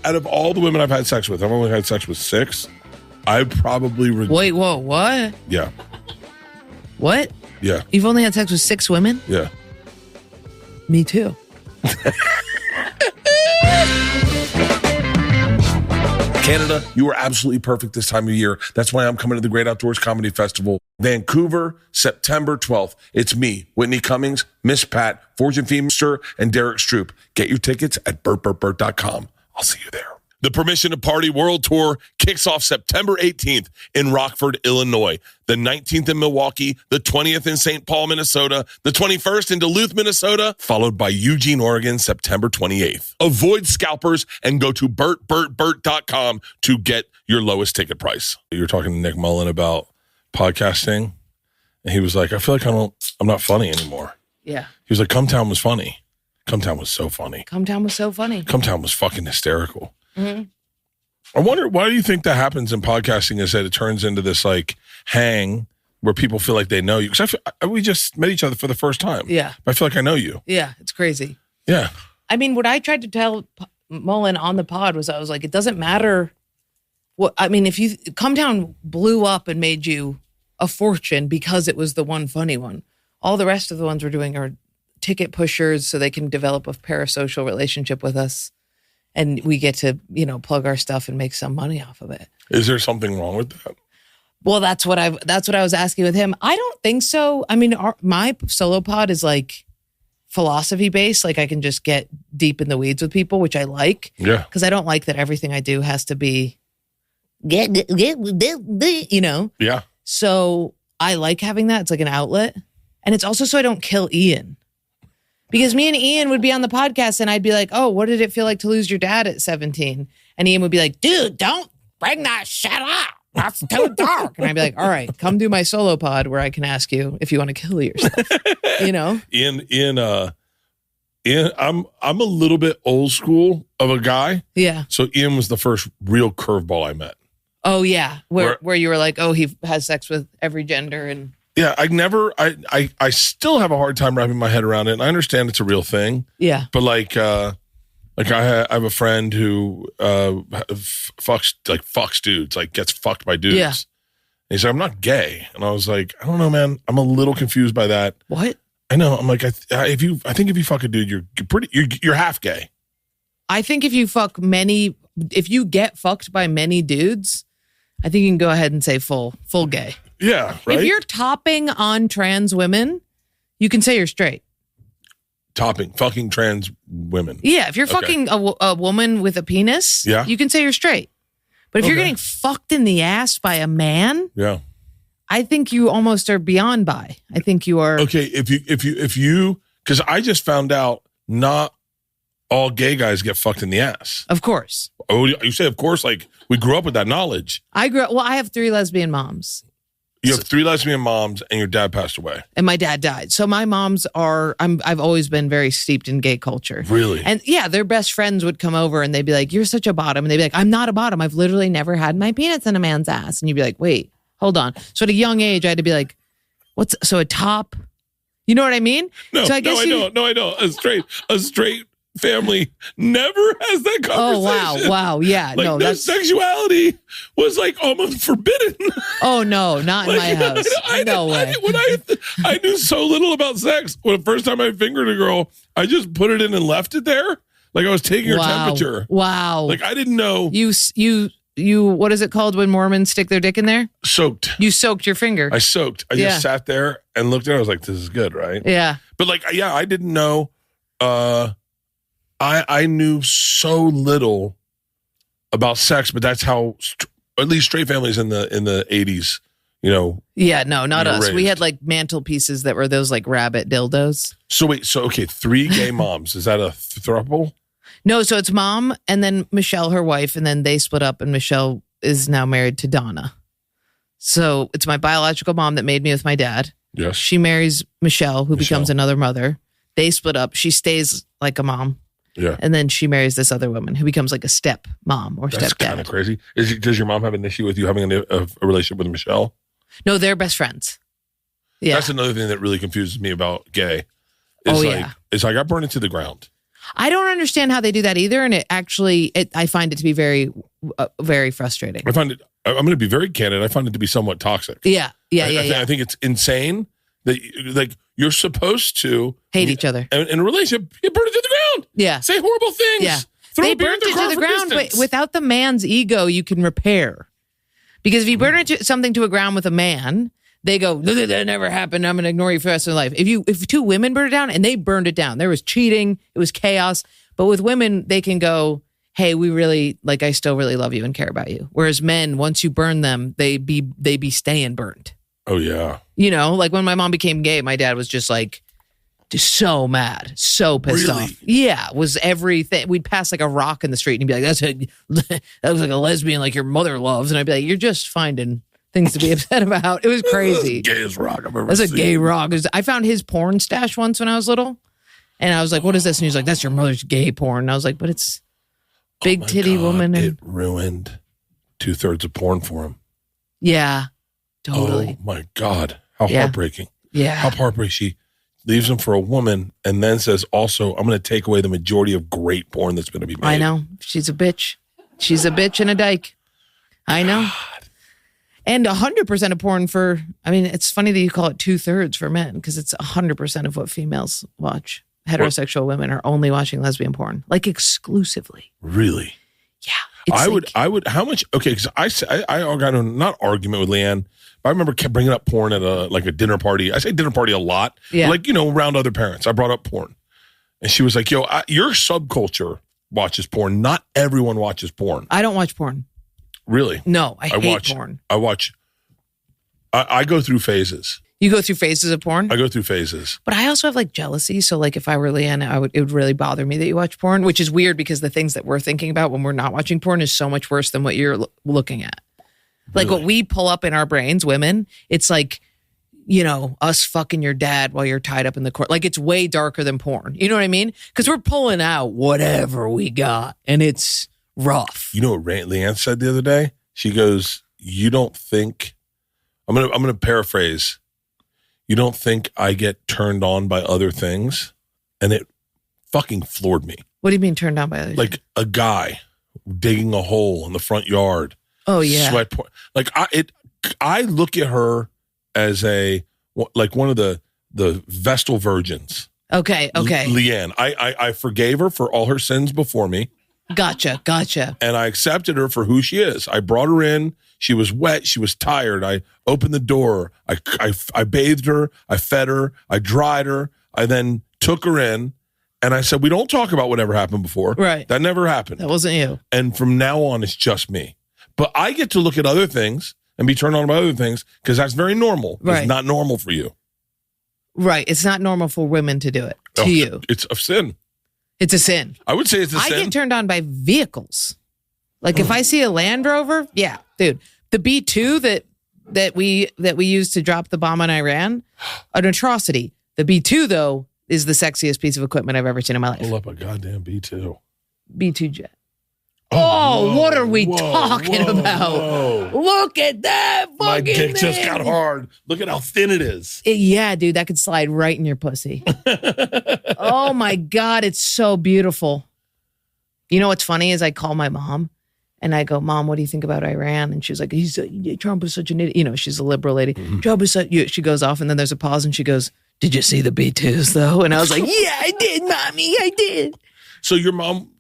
out of all the women I've had sex with, I've only had sex with 6. I probably... Wait, whoa, what? Yeah. What? Yeah. You've only had sex with 6 women? Yeah. Me too. Canada, you are absolutely perfect this time of year. That's why I'm coming to the Great Outdoors Comedy Festival. Vancouver, September 12th. It's me, Whitney Cummings, Miss Pat, Fortune Feemster, and Derek Stroop. Get your tickets at bertbertbert.com. I'll see you there. The Permission to Party World Tour kicks off September 18th in Rockford, Illinois, the 19th in Milwaukee, the 20th in St. Paul, Minnesota, the 21st in Duluth, Minnesota, followed by Eugene, Oregon, September 28th. Avoid scalpers and go to bertbertbert.com to get your lowest ticket price. You were talking to Nick Mullen about podcasting, and he was like, I feel like I'm not funny anymore. Yeah. He was like, Come Town was funny. Come Town was so funny. Come Town was so funny. Come Town was fucking hysterical. Mm-hmm. I wonder, why do you think that happens in podcasting, is that it turns into this like hang where people feel like they know you? Because we just met each other for the first time. Yeah. I feel like I know you. Yeah, it's crazy. Yeah. I mean, what I tried to tell Mullen on the pod was, I was like, it doesn't matter what, I mean, if you Come Down blew up and made you a fortune because it was the one funny one. All the rest of the ones we're doing are ticket pushers so they can develop a parasocial relationship with us. And we get to, plug our stuff and make some money off of it. Is there something wrong with that? Well, that's what I was asking with him. I don't think so. I mean, my solo pod is like philosophy based. Like I can just get deep in the weeds with people, which I like. Yeah. Because I don't like that everything I do has to be, Yeah. So I like having that. It's like an outlet. And it's also so I don't kill Ian. Because me and Ian would be on the podcast and I'd be like, oh, what did it feel like to lose your dad at 17? And Ian would be like, dude, don't bring that shit up. That's too dark. And I'd be like, all right, come do my solo pod where I can ask you if you want to kill yourself. Ian, I'm a little bit old school of a guy. Yeah. So Ian was the first real curveball I met. Oh, yeah. Where you were like, oh, he has sex with every gender and... Yeah, I still have a hard time wrapping my head around it. And I understand it's a real thing. Yeah. But I have a friend who fucks dudes, like gets fucked by dudes. Yeah. And he's like, I'm not gay. And I was like, I don't know, man. I'm a little confused by that. What? I know. I'm like, I think if you fuck a dude, you're half gay. I think if you get fucked by many dudes, I think you can go ahead and say full gay. Yeah, right? If you're topping on trans women, you can say you're straight. Fucking trans women. Yeah, if you're fucking a woman with a penis, yeah, you can say you're straight. But if you're getting fucked in the ass by a man, yeah, I think you almost are beyond bi. I think you are. Okay, if you, because I just found out not all gay guys get fucked in the ass. Of course. Oh, you say of course, like we grew up with that knowledge. I have 3 lesbian moms. You have 3 lesbian moms and your dad passed away. And my dad died. So my moms I've always been very steeped in gay culture. Really? And yeah, their best friends would come over and they'd be like, you're such a bottom. And they'd be like, I'm not a bottom. I've literally never had my penis in a man's ass. And you'd be like, wait, hold on. So at a young age, I had to be like, so a top? You know what I mean? No, so I know. A straight family never has that conversation. Oh, wow. Yeah. Like, that's sexuality was like almost forbidden. Oh, no, not in my house. No way. I knew so little about sex. When the first time I fingered a girl, I just put it in and left it there. Like I was taking her temperature. Wow. Like I didn't know. You, what is it called when Mormons stick their dick in there? Soaked. You soaked your finger. I soaked. I just sat there and looked at it. I was like, this is good, right? Yeah. But I didn't know. I knew so little about sex, but that's how at least straight families in the 80s, Yeah, no, not us. raised. We had like mantelpieces that were those like rabbit dildos. So wait, 3 gay moms. Is that a throuple? No, so it's mom and then Michelle, her wife, and then they split up and Michelle is now married to Donna. So it's my biological mom that made me with my dad. Yes. She marries Michelle, who becomes another mother. They split up. She stays like a mom. Yeah. And then she marries this other woman who becomes like a step mom or stepdad. That's kind of crazy. Does your mom have an issue with you having a relationship with Michelle? No, they're best friends. Yeah. That's another thing that really confuses me about gay. Yeah. It's like I burn it to the ground. I don't understand how they do that either. And I find it to be very, very frustrating. I'm going to be very candid. I find it to be somewhat toxic. Yeah. I think it's insane that like you're supposed to hate each other. In a relationship, you burn it to the ground. Yeah. Say horrible things. Yeah. They burnt it to the ground, but without the man's ego, you can repair. Because if you burn something to a ground with a man, they go, that never happened. I'm going to ignore you for the rest of life. If two women burned it down and they burned it down, there was cheating, it was chaos. But with women, they can go, hey, I still really love you and care about you. Whereas men, once you burn them, they be staying burnt. Oh yeah. Like when my mom became gay, my dad was just so mad, so pissed off. Yeah, was everything. We'd pass like a rock in the street and he'd be like, that was like a lesbian like your mother loves. And I'd be like, you're just finding things to be upset about. It was crazy. That's the gayest rock I've ever That's seen. A gay rock. I found his porn stash once when I was little. And I was like, what is this? And he was like, that's your mother's gay porn. And I was like, but it's big titty woman. And it ruined 2/3 of porn for him. Yeah, totally. Oh my God. How heartbreaking. Yeah. How heartbreaking. She leaves him for a woman and then says also, I'm going to take away the majority of great porn that's going to be made. I know. She's a bitch. She's a bitch and a dyke. I know. God. And 100% of porn it's funny that you call it 2/3 for men because it's 100% of what females watch. Heterosexual women are only watching lesbian porn, like exclusively. Really? Yeah. I would, how much? Okay. Cause I got a, not argument with Leanne, but I remember kept bringing up porn at a dinner party. I say dinner party a lot, like, around other parents. I brought up porn and she was like, yo, your subculture watches porn. Not everyone watches porn. I don't watch porn. Really? No, I hate porn. I go through phases. You go through phases of porn? I go through phases. But I also have jealousy. So if I were Leanne, it would really bother me that you watch porn, which is weird because the things that we're thinking about when we're not watching porn is so much worse than what you're looking at. Like what we pull up in our brains, women, it's like, us fucking your dad while you're tied up in the court. Like it's way darker than porn. You know what I mean? Because we're pulling out whatever we got and it's rough. You know what Leanne said the other day? She goes, you don't think, I'm gonna paraphrase. You don't think I get turned on by other things? And it fucking floored me. What do you mean turned on by other things? Like a guy digging a hole in the front yard. Oh, yeah. Sweat. I look at her as one of the Vestal virgins. Okay. Leanne. I forgave her for all her sins before me. Gotcha. And I accepted her for who she is. I brought her in. She was wet. She was tired. I opened the door. I bathed her. I fed her. I dried her. I then took her in. And I said, we don't talk about whatever happened before. Right. That never happened. That wasn't you. And from now on, it's just me. But I get to look at other things and be turned on by other things because that's very normal. Right. It's not normal for you. Right. It's not normal for women to do it to you. It's a sin. It's a sin. I would say it's a sin. I get turned on by vehicles. Like if I see a Land Rover, yeah, dude. The B-2 that we used to drop the bomb on Iran, an atrocity. The B-2 though is the sexiest piece of equipment I've ever seen in my life. Pull up a goddamn B-2. B-2 jet. Oh, what are we talking about? Whoa. Look at that fucking My dick thing. just got hard. Look at how thin it is. Yeah, dude, that could slide right in your pussy. Oh my God, it's so beautiful. You know what's funny is I call my mom and I go, Mom, what do you think about Iran? And she's like, Trump is such an idiot. She's a liberal lady. Mm-hmm. Trump is such, she goes off and then there's a pause and she goes, did you see the B-2s though? And I was like, yeah, I did, Mommy, I did. So your mom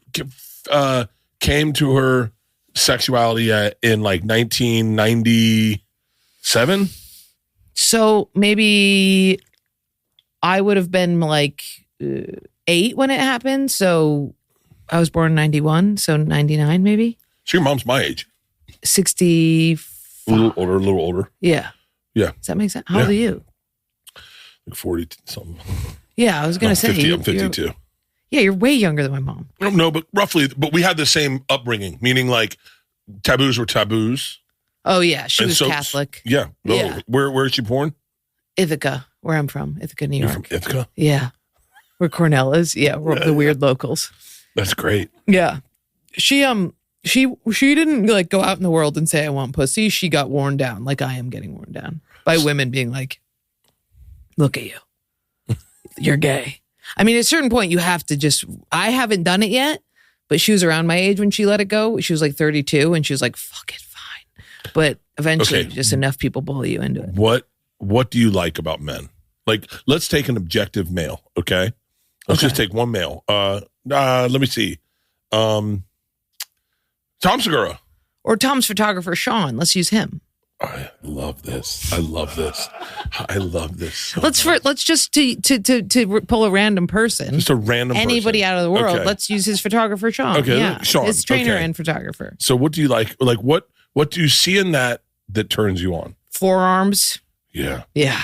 came to her sexuality in 1997? So maybe I would have been 8 when it happened. So I was born in 91, so 99 maybe. So your mom's my age. 60. A little older. Yeah. Yeah. Does that make sense? How old are you? Like 40 something. Yeah, I was going to say. 50, I'm 52. Yeah, you're way younger than my mom. No, but roughly, but we had the same upbringing, meaning taboos were taboos. Oh, yeah. She was Catholic. Yeah. No, Yeah. Where is she born? Ithaca, where I'm from. Ithaca, New York. You're from Ithaca? Yeah. Where Cornell is. Yeah, we're the weird locals. That's great. Yeah. She didn't go out in the world and say, I want pussy. She got worn down like I am getting worn down by women being like, look at you. You're gay. I mean, at a certain point, you have to just, I haven't done it yet, but she was around my age when she let it go. She was like 32 and she was like, fuck it, fine. But eventually just enough people bully you into it. What do you like about men? Like, let's take an objective male, okay? Let's just take one male. Let me see. Tom Segura. Or Tom's photographer, Sean. Let's use him. I love this. I love this. So Let's just to pull a random person. Just a random anybody person. Out of the world. Okay. Let's use his photographer, Sean. Okay, yeah. Sean. His trainer and photographer. So what do you like? Like what do you see in that turns you on? Forearms. Yeah. Yeah.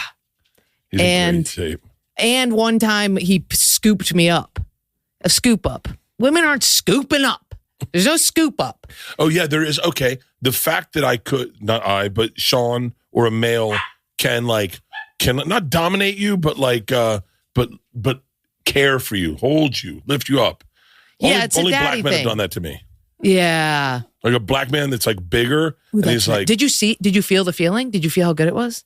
He's in great shape. And one time he scooped me up. A scoop up. Women aren't scooping up. There's no scoop up. Oh, yeah, there is. Okay. The fact that I could, not I, but Sean or a male can not dominate you, but but care for you, hold you, lift you up. It's only a daddy black men thing. have done that to me. Yeah. Like a black man that's like bigger. Ooh, and he's like, did you feel the feeling? Did you feel how good it was?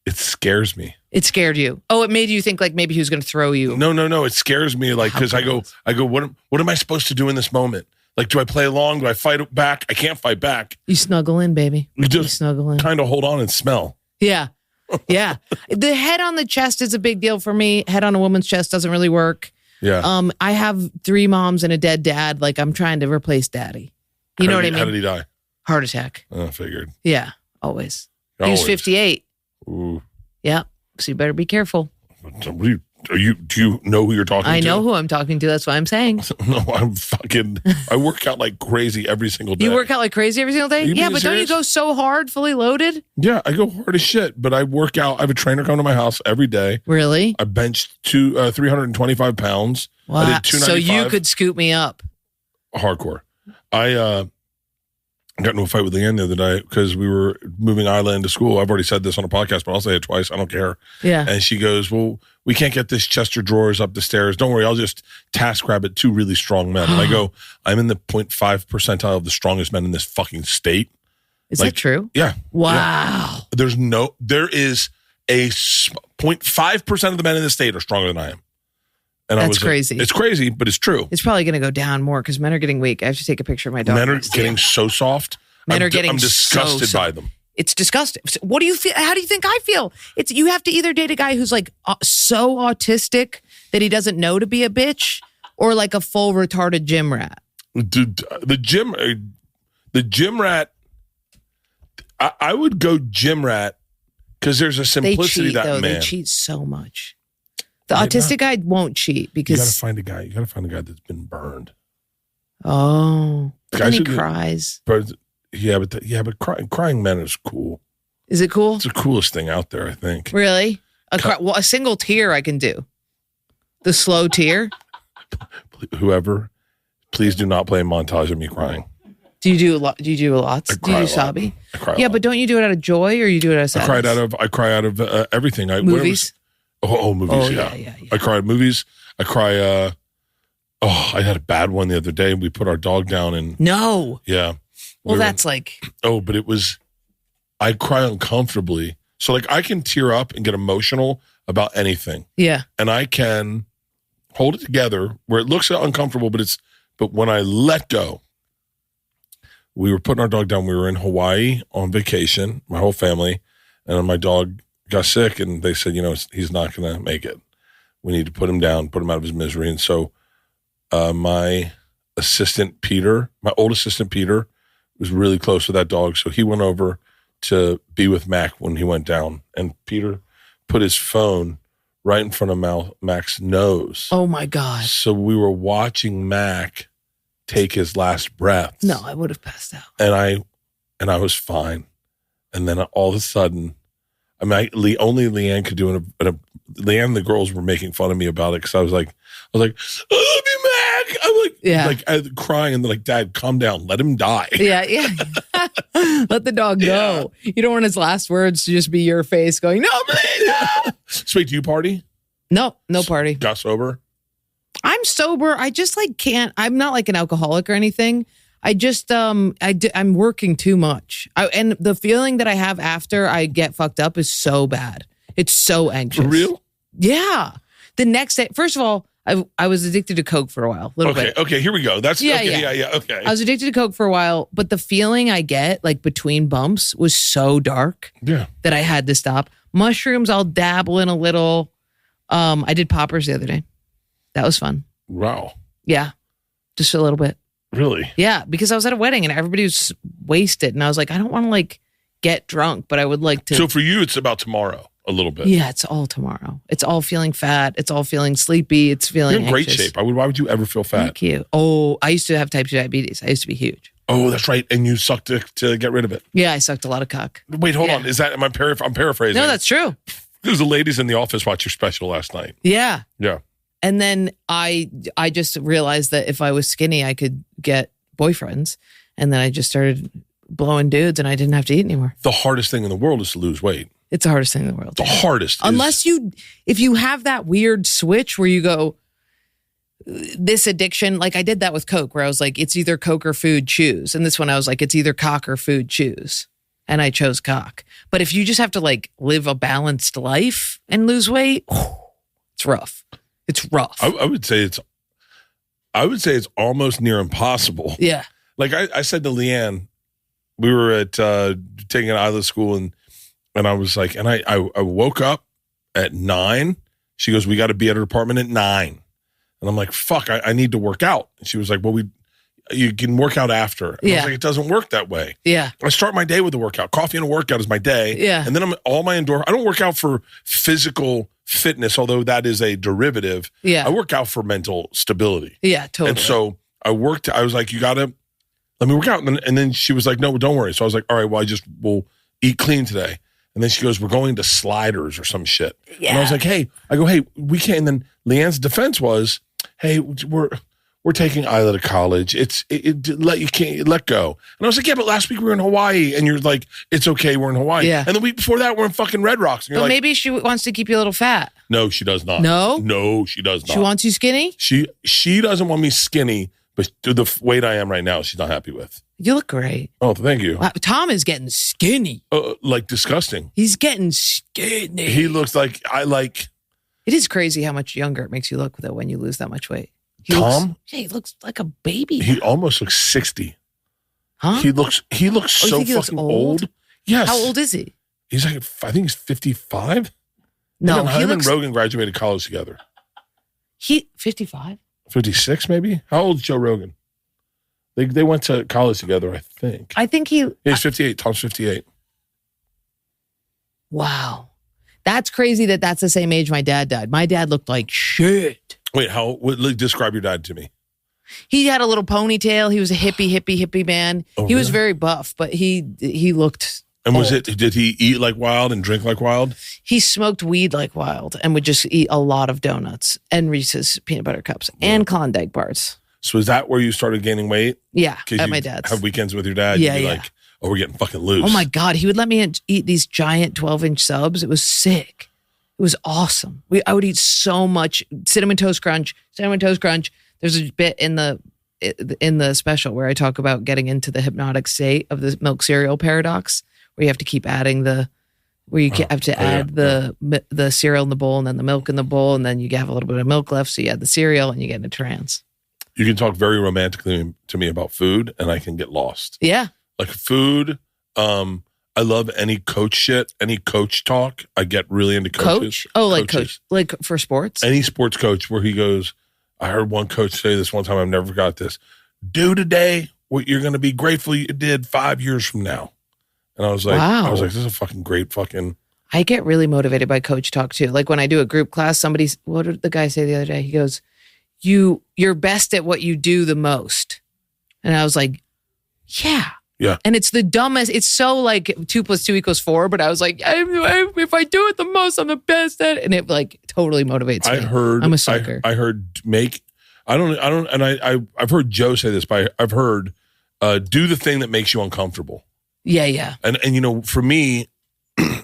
It scares me. It scared you. Oh, it made you think like maybe he was going to throw you. No. It scares me like because I go. What am I supposed to do in this moment? Like, do I play along? Do I fight back? I can't fight back. You snuggle in, baby. You just snuggle in. Kind of hold on and smell. Yeah. Yeah. The head on the chest is a big deal for me. Head on a woman's chest doesn't really work. Yeah. I have 3 moms and a dead dad. Like I'm trying to replace daddy. You know what I mean? How did he die? Heart attack. I figured. Yeah. Always. He was 58. Ooh. Yeah. So you better be careful. Do you know who you're talking to? I know who I'm talking to. That's why I'm saying. No, I work out like crazy every single day. You work out like crazy every single day? Yeah, but serious? don't you go so hard, fully loaded? Yeah, I go hard as shit, but I work out. I have a trainer come to my house every day. Really? I benched 325 pounds. Wow. I did 295. So you could scoop me up. Hardcore. I got into a fight with Leanne the other day because we were moving Isla into school. I've already said this on a podcast, but I'll say it twice. I don't care. Yeah. And she goes, well, we can't get this Chester drawers up the stairs. Don't worry. I'll just task rabbit 2 really strong men. And I go, I'm in the 0.5 percentile of the strongest men in this fucking state. Is that true? Yeah. Wow. Yeah. There is a 0.5% of the men in the state are stronger than I am. And that's crazy. It's crazy, but it's true. It's probably going to go down more because men are getting weak. I have to take a picture of my dog. Men are getting so soft. I'm disgusted by them. It's disgusting. What do you feel? How do you think I feel? You have to either date a guy who's like so autistic that he doesn't know to be a bitch, or like a full retarded gym rat. Dude, the gym rat. I would go gym rat because there's a simplicity They cheat so much. The autistic guy won't cheat because you gotta find a guy that's been burned. Oh, and he cries. But crying men is cool. Is it cool? It's the coolest thing out there, I think. Really? A single tear I can do. The slow tear. Whoever, please do not play a montage of me crying. Do you do a lot? Do you do a lot? Do you do Sabi? I cry. Yeah, but don't you do it out of joy or you do it out of sadness? I cry out of everything. Movies. Movies. Oh, yeah. I cry at movies. I cry. I had a bad one the other day. We put our dog down and no. Yeah. Well, that's like. Oh, but it was. I cry uncomfortably. So like I can tear up and get emotional about anything. Yeah. And I can hold it together where it looks uncomfortable, but when I let go. We were putting our dog down. We were in Hawaii on vacation, my whole family, and my dog got sick, and they said, he's not going to make it. We need to put him down, put him out of his misery. And so my assistant, Peter, my old assistant, Peter, was really close with that dog. So he went over to be with Mac when he went down. And Peter put his phone right in front of Mac's nose. Oh, my God. So we were watching Mac take his last breaths. No, I would have passed out. And I was fine. And then all of a sudden, only Leanne could do it. Leanne and the girls were making fun of me about it because I was like, I love you, Mac. I'm like, crying, and they're like, Dad, calm down, let him die. Yeah. Let the dog go. Yeah. You don't want his last words to just be your face going, no, please, no. So wait, do you party? No party. Got sober? I'm sober. I just can't. I'm not like an alcoholic or anything. I just I'm working too much. And the feeling that I have after I get fucked up is so bad. It's so anxious. For real? Yeah. The next day, first of all, I was addicted to Coke for a while, a little bit. Okay, here we go. That's okay. I was addicted to Coke for a while, but the feeling I get like between bumps was so dark that I had to stop. Mushrooms, I'll dabble in a little. I did poppers the other day. That was fun. Wow. Yeah, just a little bit. Really? Yeah, because I was at a wedding and everybody was wasted, and I was like, I don't want to like get drunk, but I would like to. So for you, it's about tomorrow. A little bit. Yeah, it's all tomorrow. It's all feeling fat. It's all feeling sleepy. It's feeling You're in great anxious. shape. Why would you ever feel fat? Thank you. Oh, I used to have type 2 diabetes. I used to be huge. Oh, that's right. And you sucked to get rid of it. Yeah, I sucked a lot of cock. Wait, hold on. Is that, I'm paraphrasing. No, that's true. Because the ladies in the office watched your special last night. Yeah. Yeah. And then I just realized that if I was skinny, I could get boyfriends. And then I just started blowing dudes and I didn't have to eat anymore. The hardest thing in the world is to lose weight. It's the hardest thing in the world. The hardest. Unless if you have that weird switch where you go, this addiction, like I did that with Coke, where I was like, it's either Coke or food, choose. And this one I was like, it's either cock or food, choose. And I chose cock. But if you just have to like live a balanced life and lose weight, it's rough. It's rough. I would say it's almost near impossible. Yeah. Like I said to Leanne, we were at taking an Isla school and I was like, and I woke up at 9. She goes, we got to be at her apartment at 9. And I'm like, fuck, I need to work out. And she was like, well, you can work out after. And I was like, it doesn't work that way. Yeah. I start my day with a workout. Coffee and a workout is my day. Yeah. And then I don't work out for physical fitness, although that is a derivative. Yeah. I work out for mental stability. Yeah, totally. And so I was like, you got to, let me work out. And then she was like, no, don't worry. So I was like, all right, well, we'll eat clean today. And then she goes, we're going to Sliders or some shit. Yeah. And I was like, hey, we can't. And then Leanne's defense was, hey, we're taking Isla to college. You can't let go. And I was like, yeah, but last week we were in Hawaii. And you're like, it's okay, we're in Hawaii. Yeah. And the week before that, we're in fucking Red Rocks. And you're like, maybe she wants to keep you a little fat. No, she does not. No, she does not. She wants you skinny? She doesn't want me skinny, but the weight I am right now, she's not happy with. You look great. Oh, thank you. Wow, Tom is getting skinny. Like disgusting. He's getting skinny. He looks like It is crazy how much younger it makes you look though when you lose that much weight. He looks like a baby. He almost looks 60. Huh? He looks so fucking old. Yes. How old is he? He's like, I think he's 55. No, him and Rogan graduated college together. 55? 56 maybe? How old is Joe Rogan? They went to college together, I think. I think he's 58. Tom's 58. Wow. That's crazy that's the same age my dad died. My dad looked like shit. Wait, describe your dad to me. He had a little ponytail. He was a hippie man. Oh, he was very buff, but he looked And old. did he eat like wild and drink like wild? He smoked weed like wild and would just eat a lot of donuts and Reese's peanut butter cups and Klondike bars. So is that where you started gaining weight? Yeah, at my dad's. Have weekends with your dad? Yeah, you'd be yeah. like, oh, we're getting fucking loose. Oh my God, he would let me eat these giant 12-inch subs. It was sick. It was awesome. I would eat so much cinnamon toast crunch. There's a bit in the special where I talk about getting into the hypnotic state of the milk cereal paradox, where you have to keep adding the cereal in the bowl and then the milk in the bowl, and then you have a little bit of milk left, so you add the cereal and you get in a trance. You can talk very romantically to me about food, and I can get lost. Yeah, like food. I love any coach shit, any coach talk. I get really into coaches. Coach? Oh, like coach, like for sports? Any sports coach where he goes, I heard one coach say this one time, I've never forgot this. Do today what you're going to be grateful you did 5 years from now. And I was like, wow. This is a fucking great fucking. I get really motivated by coach talk too. Like when I do a group class, what did the guy say the other day? He goes, you're best at what you do the most. And I was like, yeah. Yeah. And it's the dumbest. It's so like 2 + 2 = 4. But I was like, if I do it the most, I'm the best at it. And it like totally motivates me. I'm a sucker. I heard I've heard Joe say this, but I've heard do the thing that makes you uncomfortable. Yeah, yeah. And for me,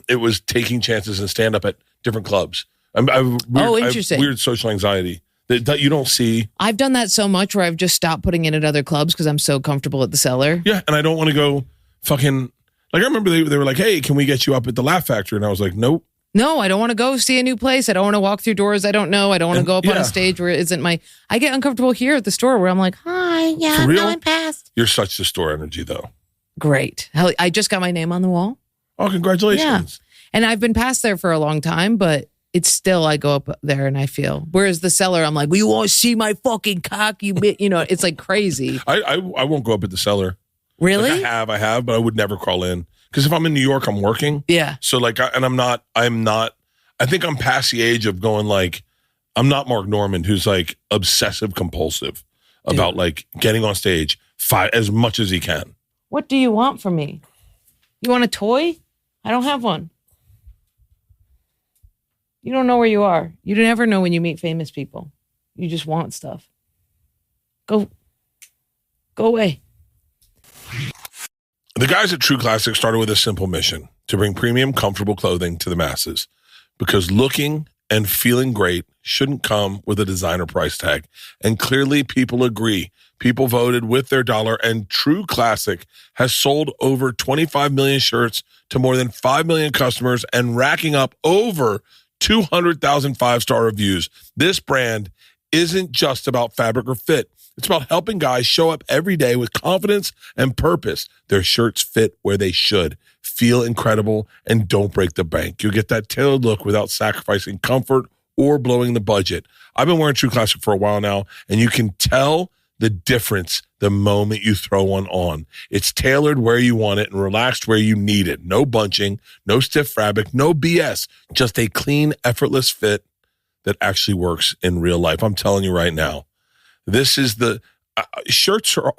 it was taking chances and stand up at different clubs. Interesting. I have weird social anxiety that you don't see. I've done that so much where I've just stopped putting in at other clubs because I'm so comfortable at the cellar. Yeah, and I don't want to go fucking. Like I remember they were like, "Hey, can we get you up at the Laugh Factory?" And I was like, "Nope." No, I don't want to go see a new place. I don't want to walk through doors I don't know. I don't want to go up on a stage where it isn't my... I get uncomfortable here at the store where I'm like, hi, yeah, I'm going past. You're such the store energy, though. Great. Hell, I just got my name on the wall. Oh, congratulations. Yeah. And I've been past there for a long time, but it's still, I go up there and I feel. Whereas the cellar, I'm like, well, you won't see my fucking cock, you bit. You know, it's like crazy. I won't go up at the cellar. Really? Like I have, but I would never crawl in. Because if I'm in New York, I'm working. Yeah. So like, I think I'm past the age of going like, I'm not Mark Norman, who's like obsessive compulsive about like getting on stage as much as he can. What do you want from me? You want a toy? I don't have one. You don't know where you are. You never know when you meet famous people. You just want stuff. Go away. The guys at True Classic started with a simple mission: to bring premium, comfortable clothing to the masses. Because looking and feeling great shouldn't come with a designer price tag. And clearly people agree. People voted with their dollar, and True Classic has sold over 25 million shirts to more than 5 million customers and racking up over 200,000 five-star reviews. This brand isn't just about fabric or fit. It's about helping guys show up every day with confidence and purpose. Their shirts fit where they should, feel incredible, and don't break the bank. You'll get that tailored look without sacrificing comfort or blowing the budget. I've been wearing True Classic for a while now, and you can tell the difference the moment you throw one on. It's tailored where you want it and relaxed where you need it. No bunching, no stiff fabric, no BS. Just a clean, effortless fit that actually works in real life. I'm telling you right now. This is the shirts are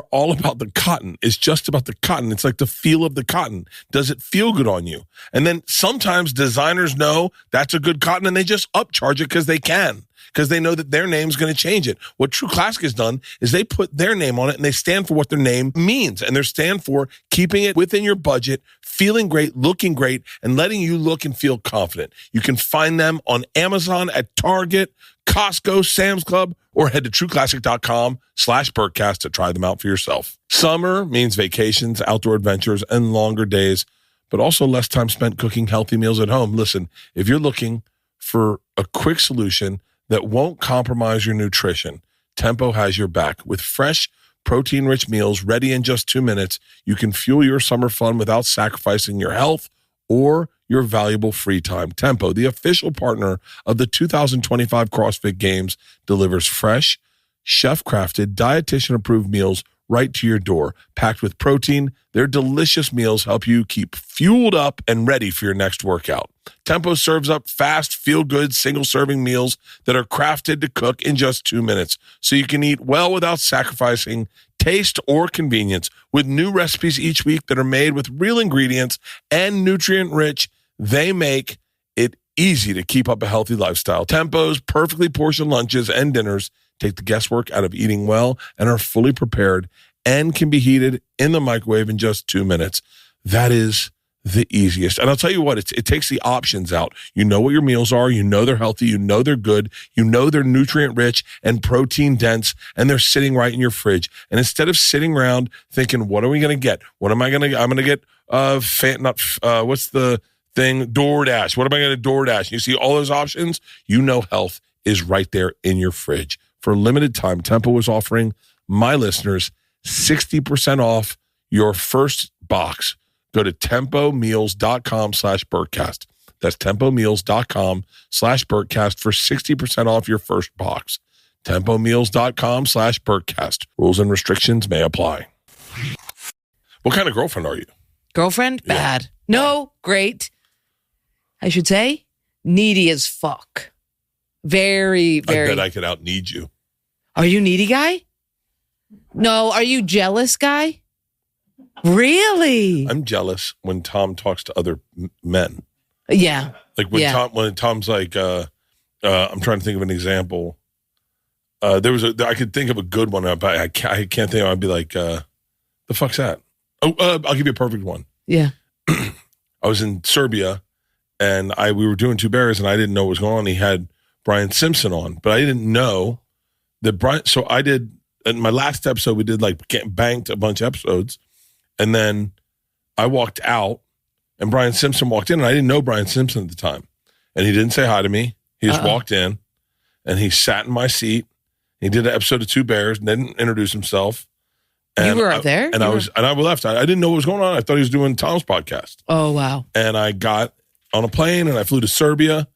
all about the cotton. It's just about the cotton. It's like the feel of the cotton. Does it feel good on you? And then sometimes designers know that's a good cotton and they just upcharge it because they can, because they know that their name's going to change it. What True Classic has done is they put their name on it and they stand for what their name means. And they stand for keeping it within your budget, feeling great, looking great, and letting you look and feel confident. You can find them on Amazon, at Target, Costco, Sam's Club, or head to trueclassic.com/Bertcast to try them out for yourself. Summer means vacations, outdoor adventures, and longer days, but also less time spent cooking healthy meals at home. Listen, if you're looking for a quick solution that won't compromise your nutrition, Tempo has your back. With fresh, protein-rich meals ready in just 2 minutes, you can fuel your summer fun without sacrificing your health or your valuable free time. Tempo, the official partner of the 2025 CrossFit Games, delivers fresh, chef-crafted, dietitian-approved meals right to your door. Packed with protein, their delicious meals help you keep fueled up and ready for your next workout. Tempo serves up fast, feel-good, single-serving meals that are crafted to cook in just 2 minutes, so you can eat well without sacrificing taste or convenience. With new recipes each week that are made with real ingredients and nutrient-rich, they make it easy to keep up a healthy lifestyle. Tempo's perfectly portioned lunches and dinners take the guesswork out of eating well and are fully prepared and can be heated in the microwave in just 2 minutes. That is the easiest. And I'll tell you what, it takes the options out. You know what your meals are. You know they're healthy. You know they're good. You know they're nutrient rich and protein dense, and they're sitting right in your fridge. And instead of sitting around thinking, what are we going to get? What am I going to get? I'm going to get, what's the thing? DoorDash. What am I going to DoorDash? You see all those options? You know health is right there in your fridge. For a limited time, Tempo is offering my listeners 60% off your first box. Go to tempomeals.com/Bertcast. That's tempomeals.com/Bertcast for 60% off your first box. tempomeals.com/Bertcast. Rules and restrictions may apply. What kind of girlfriend are you? Girlfriend? Yeah. Bad. No, great. I should say needy as fuck. Very, very. I bet I could out-need you. Are you needy guy? No. Are you jealous guy? Really? I'm jealous when Tom talks to other men. Yeah. Like when Tom's like, I'm trying to think of an example. I could think of a good one, but I can't think of it. I'd be like, the fuck's that? Oh, I'll give you a perfect one. Yeah. I was in Serbia and we were doing Two Bears and I didn't know what was going on. He had Brian Simpson on, but I didn't know that Brian. So I did, in my last episode, we did like banked a bunch of episodes. And then I walked out And Brian Simpson walked in, and I didn't know Brian Simpson at the time. And he didn't say hi to me. He just walked in, and he sat in my seat. He did an episode of Two Bears, and didn't introduce himself. And you were up there? And I left. I didn't know what was going on. I thought he was doing Tom's podcast. Oh, wow. And I got on a plane, and I flew to Serbia,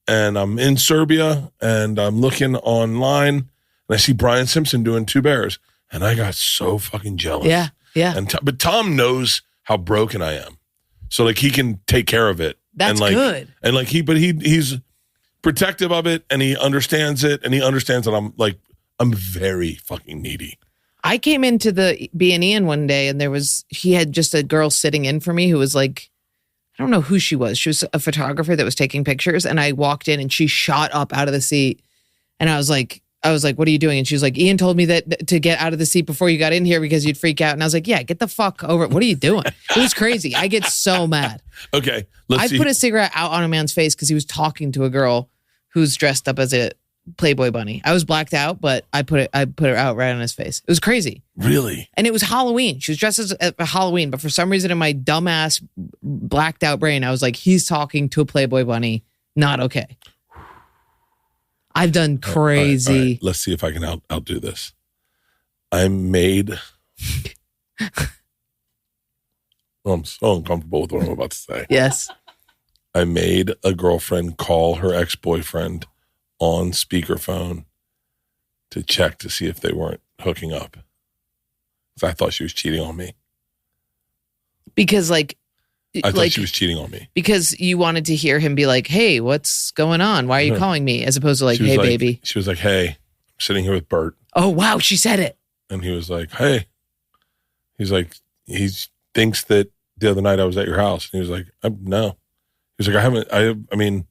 and I'm in Serbia, and I'm looking online, and I see Brian Simpson doing Two Bears, and I got so fucking jealous. Yeah, yeah. But Tom knows how broken I am. So, like, he can take care of it. That's good. And, like, he's protective of it, and he understands it, and he understands that I'm very fucking needy. I came into the B&E one day, and he had just a girl sitting in for me who was like, I don't know who she was. She was a photographer that was taking pictures, and I walked in, and she shot up out of the seat, and I was like, what are you doing? And she was like, Ian told me that to get out of the seat before you got in here because you'd freak out. And I was like, yeah, get the fuck over it. What are you doing? It was crazy. I get so mad. Okay, I put a cigarette out on a man's face because he was talking to a girl who's dressed up as a Playboy bunny. I was blacked out, but I put her out right on his face. It was crazy. Really? And it was Halloween. She was dressed as a Halloween, but for some reason in my dumbass blacked out brain, I was like, he's talking to a Playboy bunny. Not okay. I've done crazy. All right. Let's see if I can outdo this. I'm made. I'm so uncomfortable with what I'm about to say. Yes. I made a girlfriend call her ex-boyfriend on speakerphone to check to see if they weren't hooking up. Because I thought she was cheating on me. Because I thought she was cheating on me. Because you wanted to hear him be like, hey, what's going on? Why are you calling me? As opposed to like, hey, baby. She was like, hey, I'm sitting here with Bert. Oh, wow. She said it. And he was like, hey. He's like, he thinks that the other night I was at your house. And he was like, no. He was like,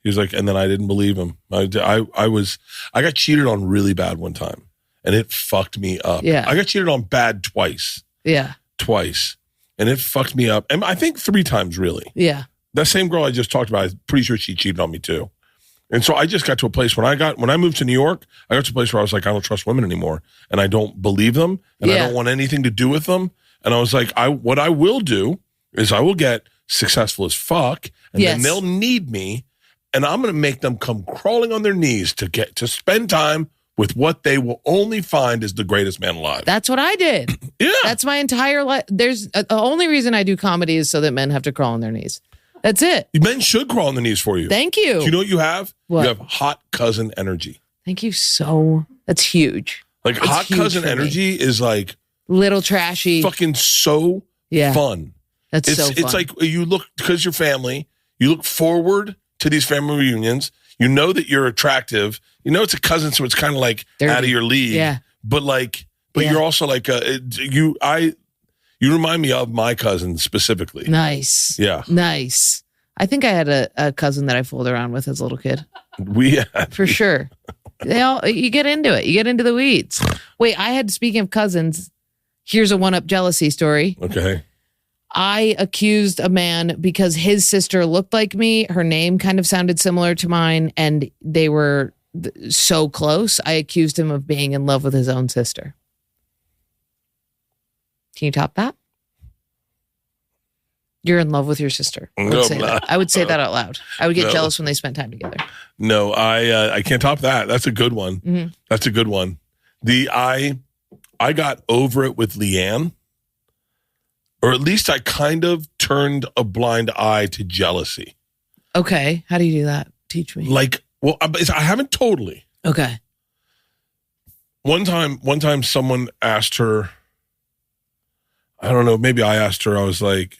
he was like, and then I didn't believe him. I got cheated on really bad one time. And it fucked me up. Yeah. I got cheated on bad twice. Yeah. Twice. And it fucked me up. And I think 3 times, really. Yeah. That same girl I just talked about, I'm pretty sure she cheated on me too. And so I just got to a place when I moved to New York, I got to a place where I was like, I don't trust women anymore. And I don't believe them. And I don't want anything to do with them. And I was like, what I will do is I will get successful as fuck. And then they'll need me. And I'm going to make them come crawling on their knees to spend time with what they will only find is the greatest man alive. That's what I did. Yeah. That's my entire life. There's the only reason I do comedy is so that men have to crawl on their knees. That's it. Men should crawl on their knees for you. Thank you. Do you know what you have? What? You have hot cousin energy. Thank you That's huge. Like it's hot cousin energy is like little trashy. Fucking so fun. That's so fun. It's like you look, because you're family, you look forward to these family reunions. You know that you're attractive. You know it's a cousin, so it's kind of like dirty. Out of your league. Yeah. But you're also like you remind me of my cousin specifically. Nice. Yeah. Nice. I think I had a cousin that I fooled around with as a little kid. For sure. You get into it. You get into the weeds. Wait, speaking of cousins, here's a one-up jealousy story. Okay. I accused a man because his sister looked like me. Her name kind of sounded similar to mine, and they were so close. I accused him of being in love with his own sister. Can you top that? You're in love with your sister. I would say that out loud. I would get jealous when they spent time together. No, I can't top that. That's a good one. Mm-hmm. That's a good one. I got over it with Leanne. Or at least I kind of turned a blind eye to jealousy. Okay. How do you do that? Teach me. I haven't totally. Okay. One time someone asked her, I don't know, maybe I asked her, I was like,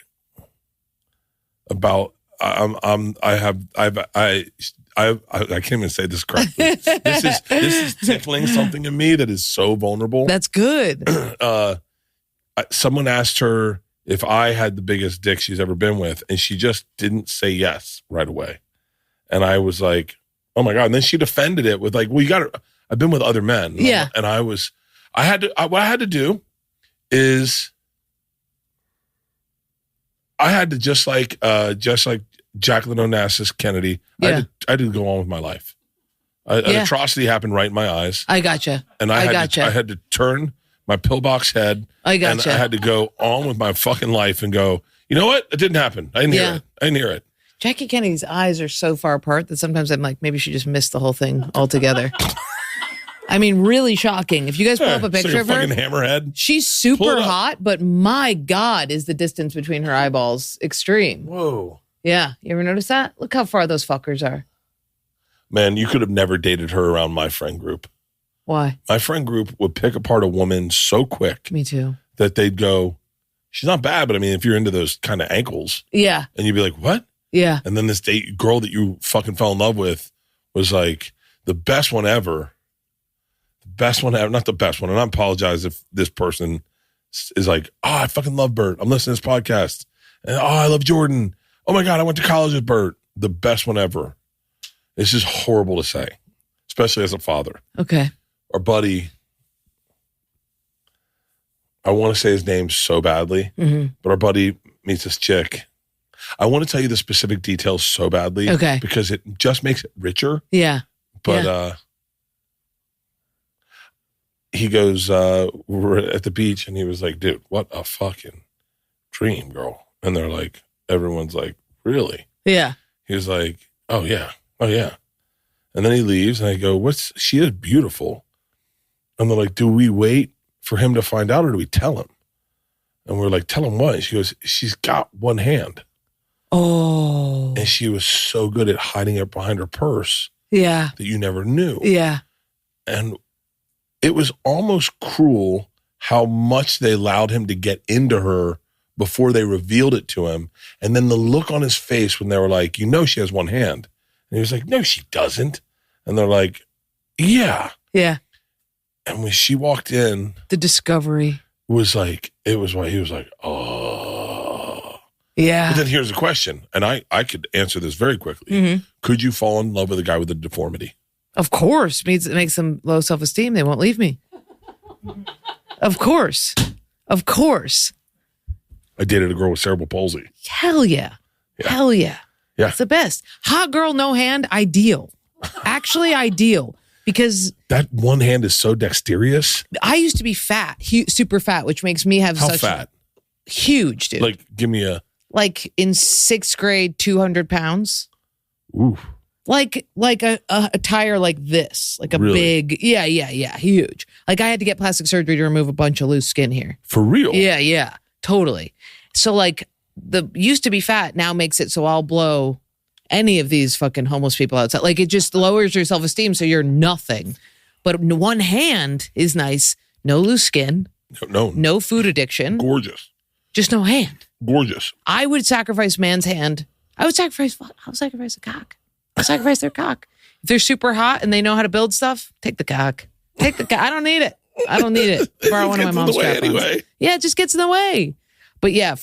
about, I can't even say this correctly. This is tickling something in me that is so vulnerable. That's good. Someone asked her if I had the biggest dick she's ever been with, and she just didn't say yes right away. And I was like, oh my God. And then she defended it with like, well, I've been with other men. Yeah. And what I had to do is I had to just like Jacqueline Onassis Kennedy, I had to go on with my life. An atrocity happened right in my eyes. I gotcha. And I had to turn my pillbox head. I gotcha. And I had to go on with my fucking life and go, You know what? It didn't happen. I didn't hear it. Jackie Kennedy's eyes are so far apart that sometimes I'm like, maybe she just missed the whole thing altogether. I mean, really shocking. If you guys pull up a picture of her, fucking hammerhead. She's super hot, but my God, is the distance between her eyeballs extreme. Whoa. Yeah. You ever notice that? Look how far those fuckers are. Man, you could have never dated her around my friend group. Why? My friend group would pick apart a woman so quick. Me too. That they'd go, she's not bad, but I mean, if you're into those kind of ankles. Yeah. And you'd be like, what? Yeah. And then this girl that you fucking fell in love with was like the best one ever. The best one ever. Not the best one. And I apologize if this person is like, oh, I fucking love Bert. I'm listening to this podcast. And oh, I love Jordan. Oh my God, I went to college with Bert. The best one ever. It's just horrible to say, especially as a father. Okay. Our buddy, I want to say his name so badly, but our buddy meets this chick. I want to tell you the specific details so badly, because it just makes it richer. Yeah. But he goes, we're at the beach, and he was like, dude, what a fucking dream, girl. And they're like, everyone's like, really? Yeah. He was like, oh yeah. And then he leaves, and I go, she is beautiful. And they're like, do we wait for him to find out, or do we tell him? And we're like, tell him what? And she goes, she's got one hand. Oh. And she was so good at hiding it behind her purse. Yeah. That you never knew. Yeah. And it was almost cruel how much they allowed him to get into her before they revealed it to him. And then the look on his face when they were like, you know she has one hand. And he was like, no, she doesn't. And they're like, yeah. Yeah. And when she walked in, the discovery was like, it was why he was like, oh. Yeah. But then here's the question, and I could answer this very quickly. Could you fall in love with a guy with a deformity? Of course. It makes them low self-esteem. They won't leave me. Of course. Of course. I dated a girl with cerebral palsy. Hell yeah. Hell yeah. Yeah. It's the best. Hot girl, no hand, ideal. Actually ideal. Because that one hand is so dexterous. I used to be fat, super fat, which makes me have How fat? Huge, dude. Like, give me a... Like in 6th grade, 200 pounds. Ooh. Like a tire like this. Like a big... Yeah, huge. Like I had to get plastic surgery to remove a bunch of loose skin here. For real? Yeah, totally. So like the used to be fat now makes it so I'll blow any of these fucking homeless people outside. Like it just lowers your self-esteem so you're nothing. But one hand is nice. No loose skin. No food addiction. Gorgeous. Just no hand. Gorgeous. I would sacrifice man's hand. I'll sacrifice a cock. I'll sacrifice their cock. If they're super hot and they know how to build stuff, take the cock. I don't need it. Borrow one of my mom's strap-ons. Anyway. Yeah, it just gets in the way. But yeah, a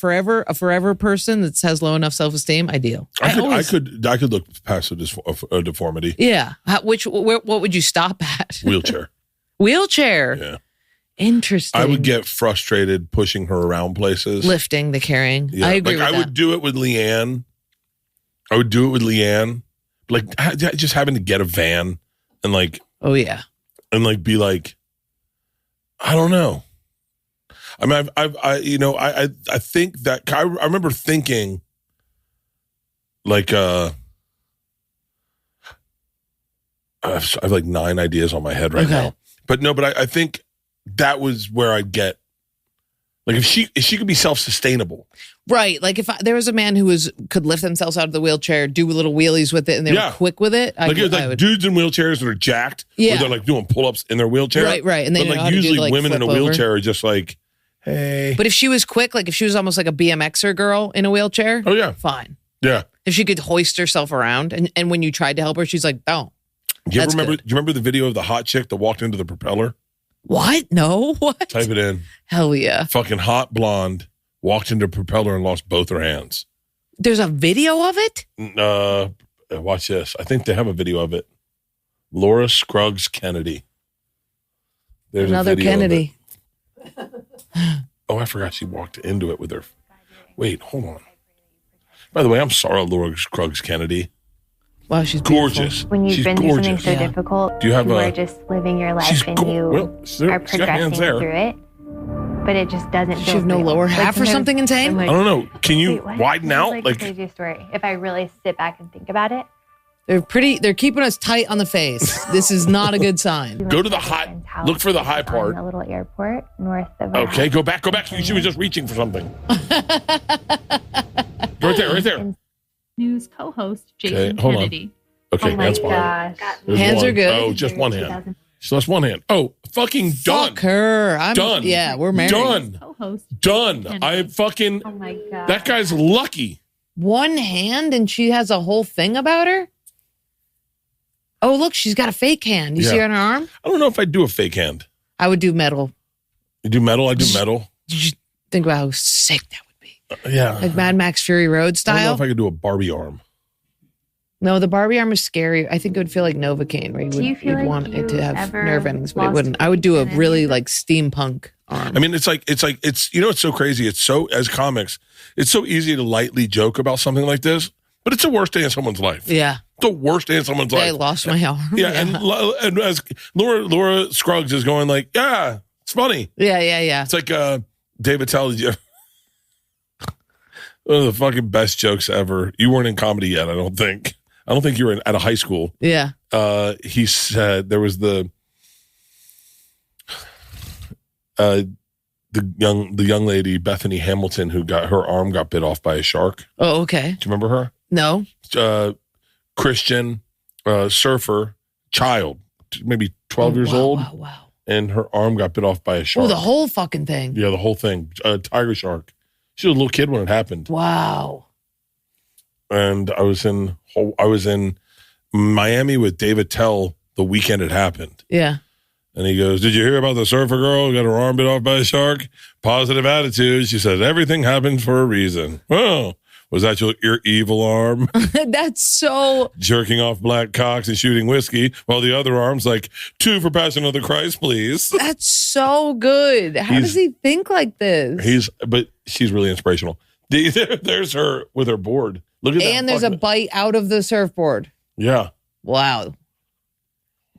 forever person that has low enough self-esteem, ideal. I could look past a deformity. Yeah. What would you stop at? Wheelchair. Yeah. Interesting. I would get frustrated pushing her around places. Lifting, the carrying. Yeah. I agree with that. I would do it with Leanne. Like just having to get a van and like. Oh yeah. And like be like, I don't know. I mean, I think that I remember thinking like, I have like 9 ideas on my head right now, but I think that was where I'd get like, if she could be self-sustainable. Right. Like if there was a man who could lift themselves out of the wheelchair, do little wheelies with it, and they were quick with it. Dudes in wheelchairs that are jacked. Yeah. Where they're like doing pull-ups in their wheelchair. Right. And they know how to usually do, like, women in a flip wheelchair over. are just like, hey. But if she was quick, like if she was almost like a BMXer girl in a wheelchair. Oh yeah. Fine. Yeah. If she could hoist herself around and when you tried to help her, she's like, don't. Do you remember the video of the hot chick that walked into the propeller? What? No. What? Type it in. Hell yeah. Fucking hot blonde walked into a propeller and lost both her hands. There's a video of it? Watch this. I think they have a video of it. Laura Scruggs Kennedy. There's another Kennedy. Oh, I forgot she walked into it with her. Wait, hold on. By the way, I'm sorry, Laura Scruggs Kennedy. Wow, she's gorgeous. When you've been through something so difficult, do you have are just living your life and you are progressing through it. but it just doesn't feel She have no real. lower half or sometimes something insane? I'm I don't know. Can you wait, what? widen This is out? like Like, the craziest story. If I really sit back and think about it. They're keeping us tight on the face. This is not a good sign. go to the high, look for the high part. On a little airport north of our Okay, house. go back. She was just reaching for something. right there. News co-host Jason Okay, hold on. Kennedy. Okay, Oh my hands behind. gosh. There's Hands one. are good. Oh, just one hand. She lost one hand. Oh, fucking done. Fuck her. I'm Done. Yeah, we're married. Done. Co-host Done. Kennedy. I fucking, Oh my god. that guy's lucky. One hand and she has a whole thing about her? Oh, look, she's got a fake hand. You see Yeah. her on her arm? I don't know if I'd do a fake hand. I would do metal. You do metal? I do metal. Just think about how sick that would be. Yeah. Like Mad Max Fury Road I don't know style. if I could do a Barbie arm. No, the Barbie arm is scary. I think it would feel like Novocaine, where Do you you'd feel like want it to you have ever nerve endings, but it lost wouldn't. I would do a faith in really anything? like steampunk arm. I mean, it's you know, it's so crazy. It's so, as comics, it's so easy to lightly joke about something like this, but it's the worst day in someone's life. yeah. The worst day in someone's I life. lost my arm. Yeah, and as Laura Scruggs is going like, yeah, it's funny. Yeah. It's like David Tell. One of the fucking best jokes ever. You weren't in comedy yet, I don't think. I don't think you were at a high school. Yeah. He said there was the young lady Bethany Hamilton who got her arm got bit off by a shark. Oh, okay. Do you remember her? No. Christian surfer child, maybe 12 years wow, old, Wow. and her arm got bit off by a shark. Oh, the whole fucking thing. Yeah, the whole thing. Tiger shark. She was a little kid when it happened. Wow. And I was in Miami with David Tell the weekend it happened. Yeah. And he goes, "Did you hear about the surfer girl who got her arm bit off by a shark? Positive attitude. She said, everything happens for a reason." Oh, was that your evil arm? That's so. Jerking off black cocks and shooting whiskey, while the other arm's like, 2 for Passion of the Christ, please. That's so good. How does he think like this? But she's really inspirational. There's her with her board. Look at that. And there's a bite out of the surfboard. Yeah. Wow.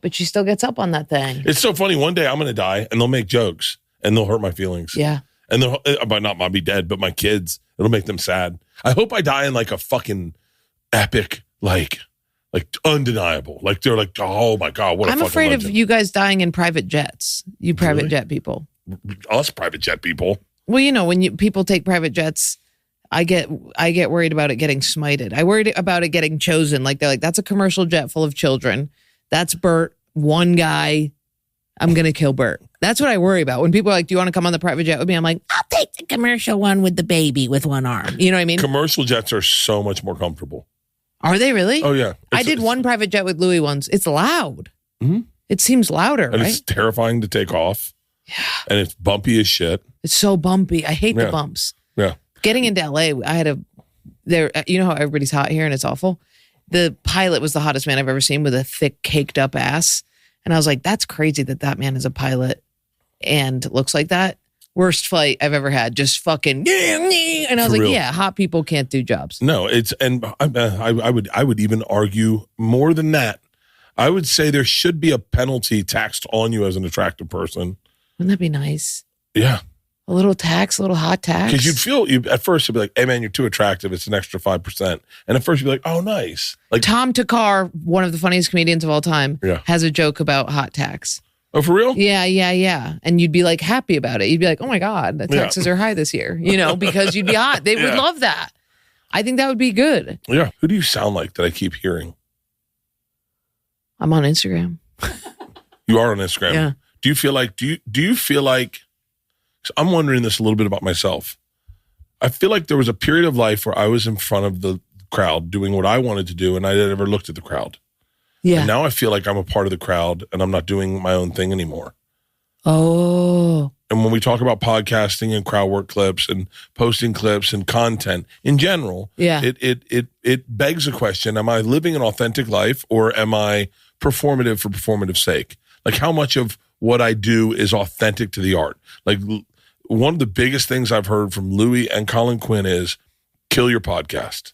But she still gets up on that thing. It's so funny. One day I'm going to die and they'll make jokes and they'll hurt my feelings. Yeah. And they'll, but not I'll be dead, but my kids, it'll make them sad. I hope I die in like a fucking epic, like undeniable. Like they're like, oh my God, what a I'm fucking afraid legend. of you guys dying in private jets. You private Really? jet people. Us private jet people. Well, you know, when people take private jets, I get worried about it getting smited. I worried about it getting chosen. Like they're like, that's a commercial jet full of children. That's Bert, one guy. I'm going to kill Bert. That's what I worry about. When people are like, do you want to come on the private jet with me? I'm like, I'll take the commercial one with the baby with one arm. You know what I mean? Commercial jets are so much more comfortable. Are they really? Oh, yeah. I did one private jet with Louis once. It's loud. Mhm. It seems louder, And right? it's terrifying to take off. Yeah. And it's bumpy as shit. It's so bumpy. I hate Yeah. the bumps. Yeah. Getting into LA, you know how everybody's hot here and it's awful? The pilot was the hottest man I've ever seen with a thick, caked up ass. And I was like, that's crazy that man is a pilot and looks like that. Worst flight I've ever had. Just fucking, and I was For like, real. yeah, hot people can't do jobs. No, I would even argue more than that. I would say there should be a penalty taxed on you as an attractive person. Wouldn't that be nice? Yeah. A little tax, a little hot tax. Because at first you'd be like, hey man, you're too attractive. It's an extra 5%. And at first you'd be like, oh, nice. Like, Tom Takar, one of the funniest comedians of all time, Yeah. has a joke about hot tax. oh, for real? Yeah. And you'd be like happy about it. You'd be like, oh my God, the taxes are high this year, because you'd be hot. They would Yeah. love that. I think that would be good. Yeah. Who do you sound like that I keep hearing? I'm on Instagram. You are on Instagram. Yeah. Do you feel like, so I'm wondering this a little bit about myself. I feel like there was a period of life where I was in front of the crowd doing what I wanted to do and I never looked at the crowd. Yeah. And now I feel like I'm a part of the crowd and I'm not doing my own thing anymore. Oh. And when we talk about podcasting and crowd work clips and posting clips and content in general, Yeah. it begs a question: am I living an authentic life or am I performative for performative sake? Like, how much of what I do is authentic to the art? Like, one of the biggest things I've heard from Louis and Colin Quinn is kill your podcast.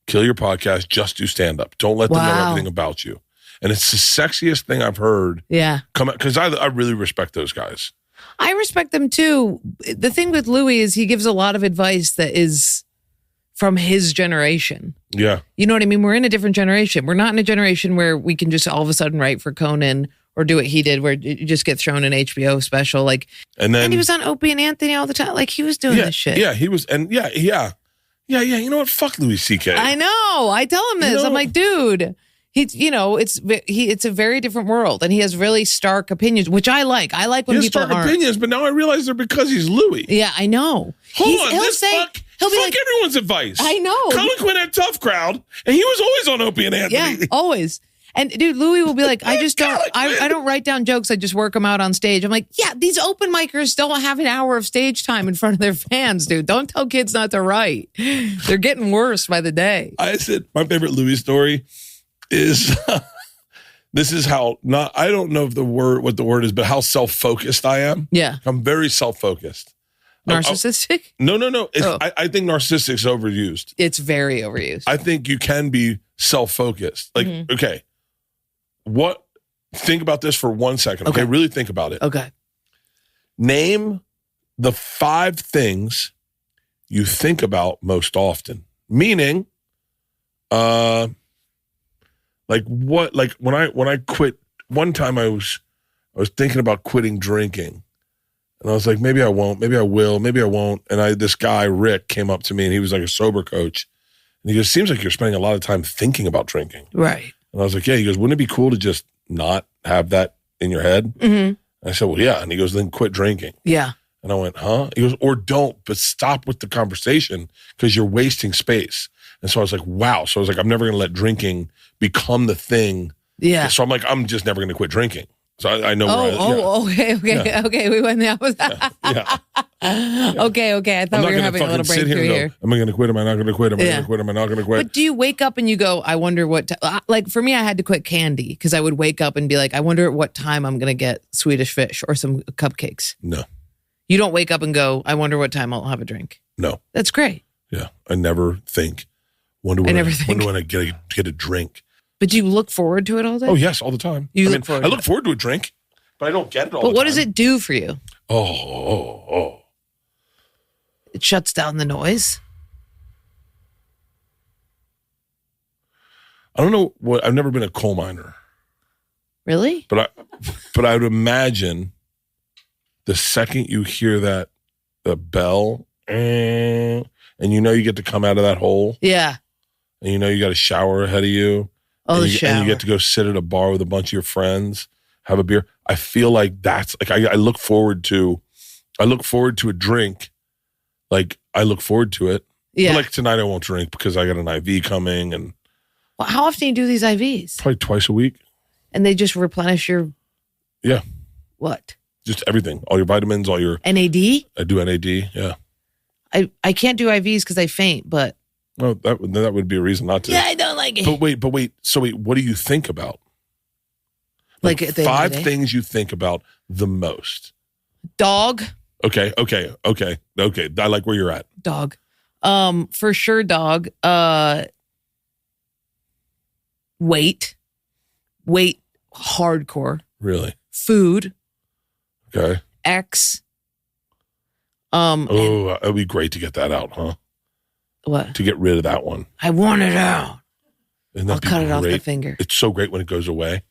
Kill your podcast. Just do stand up. Don't let them know Wow. everything about you. And it's the sexiest thing I've heard Yeah. come out because I really respect those guys. I respect them too. The thing with Louis is he gives a lot of advice that is from his generation. Yeah. You know what I mean? We're in a different generation. We're not in a generation where we can just all of a sudden write for Conan or do what he did where you just get thrown an HBO special. Like, and he was on Opie and Anthony all the time. Like he was doing this shit. Yeah, he was. And yeah. You know what? Fuck Louis C.K. I know. I tell him this. I'm like, dude, it's a very different world, and he has really stark opinions, which I like. I like when people stark opinions, but now I realize they're because he's Louis. Yeah, I know. He'll be like, everyone's advice. I know. Colin Quinn had Tough Crowd, and he was always on Opie and Anthony. Yeah, always. And dude, Louis will be like, I don't write down jokes. I just work them out on stage. I'm like, yeah, these open micers don't have an hour of stage time in front of their fans, dude. Don't tell kids not to write. They're getting worse by the day. I said my favorite Louis story is this is how I don't know if what the word is, but how self-focused I am. Yeah. I'm very self-focused. Narcissistic? No. I think narcissistic is overused. It's very overused. I think you can be self-focused. Like, okay, think about this for 1 second. Okay, really think about it. Okay. Name the 5 things you think about most often. Meaning, like when I quit, one time I was thinking about quitting drinking. And I was like, maybe I won't, maybe I will, maybe I won't. And this guy, Rick, came up to me and he was like a sober coach. And he goes, seems like you're spending a lot of time thinking about drinking. Right. And I was like, yeah. He goes, wouldn't it be cool to just not have that in your head? Mm-hmm. I said, well, yeah. And he goes, then quit drinking. Yeah. And I went, huh? He goes, or don't, but stop with the conversation because you're wasting space. And so I was like, wow. So I was like, I'm never going to let drinking become the thing. Yeah. So I'm like, I'm just never going to quit drinking. So I know. Okay. We went there. Okay. I thought we were having a little breakthrough here. Am I going to quit? Am I not going to quit? Am I going to quit? Am I not going to quit? But do you wake up and you go, I wonder what, like for me, I had to quit candy because I would wake up and be like, I wonder at what time I'm going to get Swedish fish or some cupcakes. No. You don't wake up and go, I wonder what time I'll have a drink. No. That's great. Yeah. I never think, wonder when I get a drink. But do you look forward to it all day? Oh, yes, all the time. I look forward to a drink, but I don't get it all the time. But what does it do for you? Oh. It shuts down the noise. I don't know what. I've never been a coal miner. Really? But I would imagine the second you hear the bell, and you know you get to come out of that hole. Yeah. And you know you got a shower ahead of you. Oh, and shower. And you get to go sit at a bar with a bunch of your friends, have a beer. I feel like that's like I look forward to a drink. Like I look forward to it. Yeah. But like tonight I won't drink because I got an IV coming and. Well, how often do you do these IVs? Probably twice a week. And they just replenish your. Yeah. What? Just everything, all your vitamins, all your. NAD? I do NAD. Yeah. I can't do IVs because I faint, but. No, that would be a reason not to. Yeah, I don't like it. But wait. So what do you think about? Like at the 5 things you think about the most. Dog. Okay. I like where you're at. Dog. For sure, dog. Weight, hardcore. Really? Food. Okay. X. It would be great to get that out, huh? What? To get rid of that one. I want it out. I'll cut it off the great? finger. It's so great when it goes away.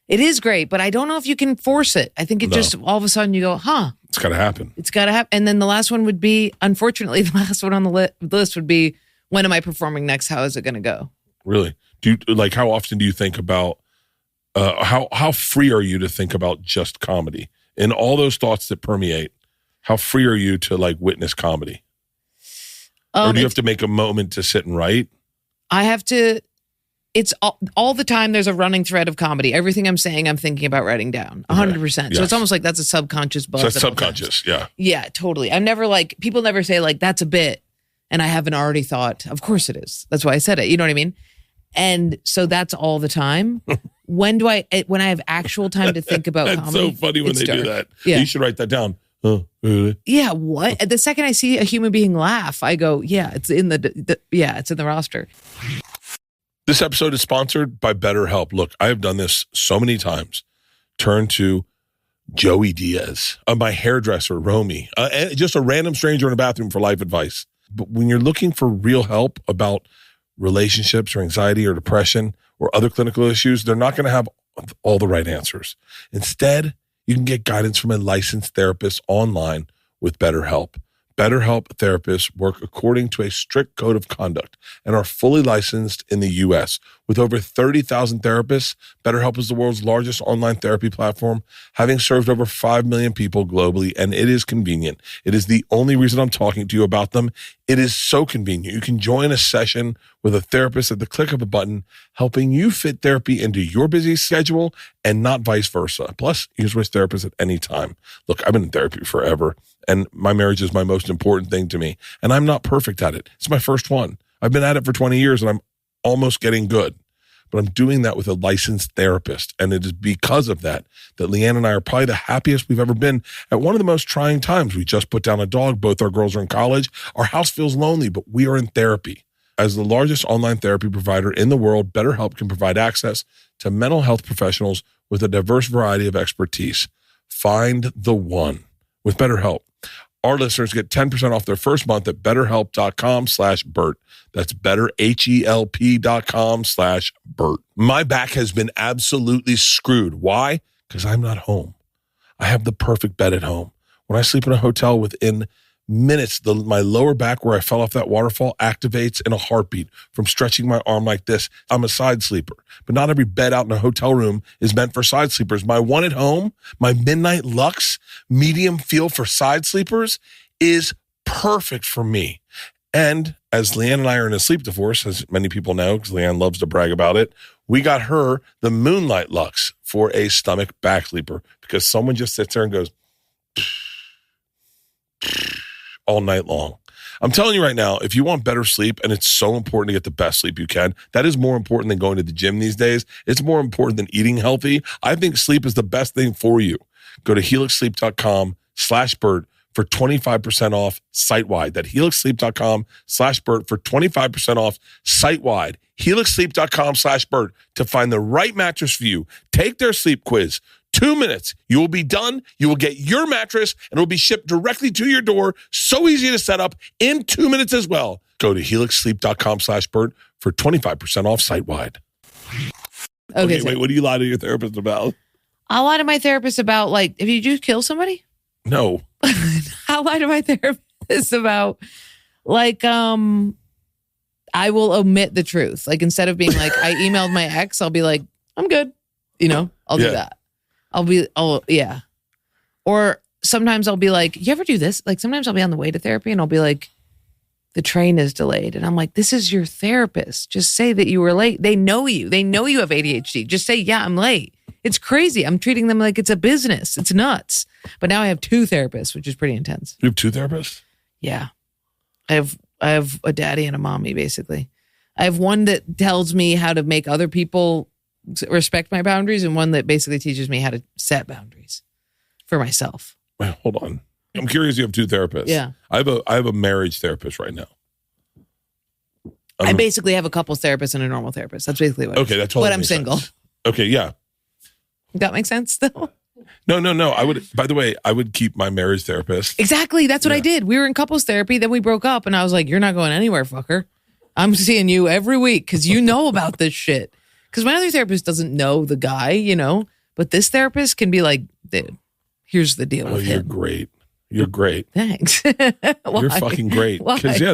It is great, but I don't know if you can force it. I think it just all of a sudden you go, huh? It's got to happen. It's got to happen. And then the last one would be, unfortunately, the last one on the list would be, when am I performing next? How is it going to go? Really? Do you like? How often do you think about? How free are you to think about just comedy and all those thoughts that permeate? How free are you to like witness comedy? Or do you have to make a moment to sit and write? I have to. It's all the time. There's a running thread of comedy. Everything I'm saying, I'm thinking about writing down 100%. Yes. So it's almost like that's a subconscious buzz. So that's subconscious. Yeah. Yeah, totally. I'm never like, people never say like, that's a bit. And I haven't already thought, of course it is. That's why I said it. You know what I mean? And so that's all the time. When I have actual time to think about that's comedy? That's so funny when they do that. Yeah. You should write that down. Oh, really? Yeah, what? The second I see a human being laugh, I go, yeah, it's in it's in the roster. This episode is sponsored by BetterHelp. Look, I have done this so many times. Turn to Joey Diaz, my hairdresser, Romy, and just a random stranger in a bathroom for life advice. But when you're looking for real help about relationships or anxiety or depression or other clinical issues, they're not going to have all the right answers. Instead, you can get guidance from a licensed therapist online with BetterHelp. BetterHelp therapists work according to a strict code of conduct and are fully licensed in the U.S. With over 30,000 therapists, BetterHelp is the world's largest online therapy platform, having served over 5 million people globally, and it is convenient. It is the only reason I'm talking to you about them. It is so convenient. You can join a session with a therapist at the click of a button, helping you fit therapy into your busy schedule and not vice versa. Plus, you can switch therapists at any time. Look, I've been in therapy forever, and my marriage is my most important thing to me, and I'm not perfect at it. It's my first one. I've been at it for 20 years, and I'm almost getting good. But I'm doing that with a licensed therapist, and it is because of that Leanne and I are probably the happiest we've ever been at one of the most trying times. We just put down a dog. Both our girls are in college. Our house feels lonely, but we are in therapy. As the largest online therapy provider in the world, BetterHelp can provide access to mental health professionals with a diverse variety of expertise. Find the one with BetterHelp. Our listeners get 10% off their first month at betterhelp.com/Bert. That's betterhelp.com/Bert. My back has been absolutely screwed. Why? Because I'm not home. I have the perfect bed at home. When I sleep in a hotel, within minutes, my lower back where I fell off that waterfall activates in a heartbeat from stretching my arm like this. I'm a side sleeper, but not every bed out in a hotel room is meant for side sleepers. My one at home, my Midnight Luxe medium feel for side sleepers is perfect for me. And as Leanne and I are in a sleep divorce, as many people know, because Leanne loves to brag about it, we got her the Moonlight Luxe for a stomach back sleeper because someone just sits there and goes all night long. I'm telling you right now, if you want better sleep, and it's so important to get the best sleep you can, that is more important than going to the gym these days. It's more important than eating healthy. I think sleep is the best thing for you. Go to helixsleep.com/Bert for 25% off site-wide. That helixsleep.com/Bert for 25% off site-wide. helixsleep.com/Bert to find the right mattress for you. Take their sleep quiz. 2 minutes. You will be done. You will get your mattress and it will be shipped directly to your door. So easy to set up in 2 minutes as well. Go to helixsleep.com/Bert for 25% off site-wide. Okay, wait, what do you lie to your therapist about? I lie to my therapist about, like, if you do kill somebody? No. I lie to my therapist about, like, I will omit the truth. Like, instead of being like, I emailed my ex, I'll be like, I'm good. I'll do that. Yeah. Or sometimes I'll be like, you ever do this? Like, sometimes I'll be on the way to therapy and I'll be like, the train is delayed. And I'm like, this is your therapist. Just say that you were late. They know you. They know you have ADHD. Just say, yeah, I'm late. It's crazy. I'm treating them like it's a business. It's nuts. But now I have 2 therapists, which is pretty intense. You have 2 therapists? Yeah. I have a daddy and a mommy, basically. I have one that tells me how to make other people respect my boundaries, and one that basically teaches me how to set boundaries for myself. Wait, hold on. I'm curious. You have 2 therapists. Yeah. I have a marriage therapist right now. I basically have a couples therapist and a normal therapist. That's basically what. Okay, that's totally. But I'm single. Sense. Okay, yeah. That makes sense, though. No. I would. By the way, I would keep my marriage therapist. Exactly. That's what I did. We were in couples therapy. Then we broke up, and I was like, "You're not going anywhere, fucker. I'm seeing you every week because you know about this shit." Because my other therapist doesn't know the guy, but this therapist can be like, dude, here's the deal with him. You're great. You're great. Thanks. You're fucking great. Because yeah.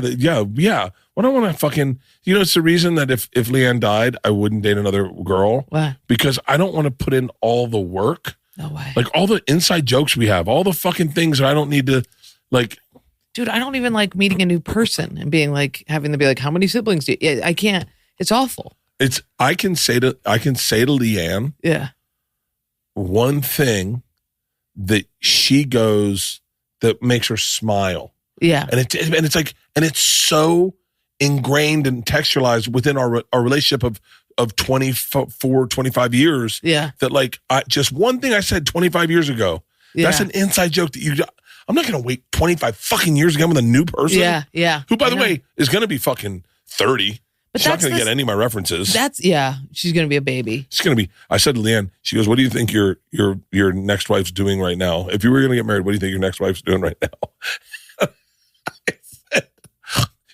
What I want to fucking, it's the reason that if Leanne died, I wouldn't date another girl. Why? Because I don't want to put in all the work. No way. Like all the inside jokes we have, all the fucking things that I don't need to, like. Dude, I don't even like meeting a new person and being like, having to be like, how many siblings do you? I can't. It's awful. I can say to Leanne, one thing that she goes that makes her smile. Yeah. And it's so ingrained and textualized within our relationship of 24, 25 years. Yeah. That like just one thing I said 25 years ago. Yeah. That's an inside joke that I'm not going to wait 25 fucking years again with a new person. Yeah. Yeah. Who, by the way, is going to be fucking 30. But she's not going to get any of my references. She's going to be a baby. She's going to be. I said to Leanne, she goes, "What do you think your next wife's doing right now? If you were going to get married, what do you think your next wife's doing right now?" I said,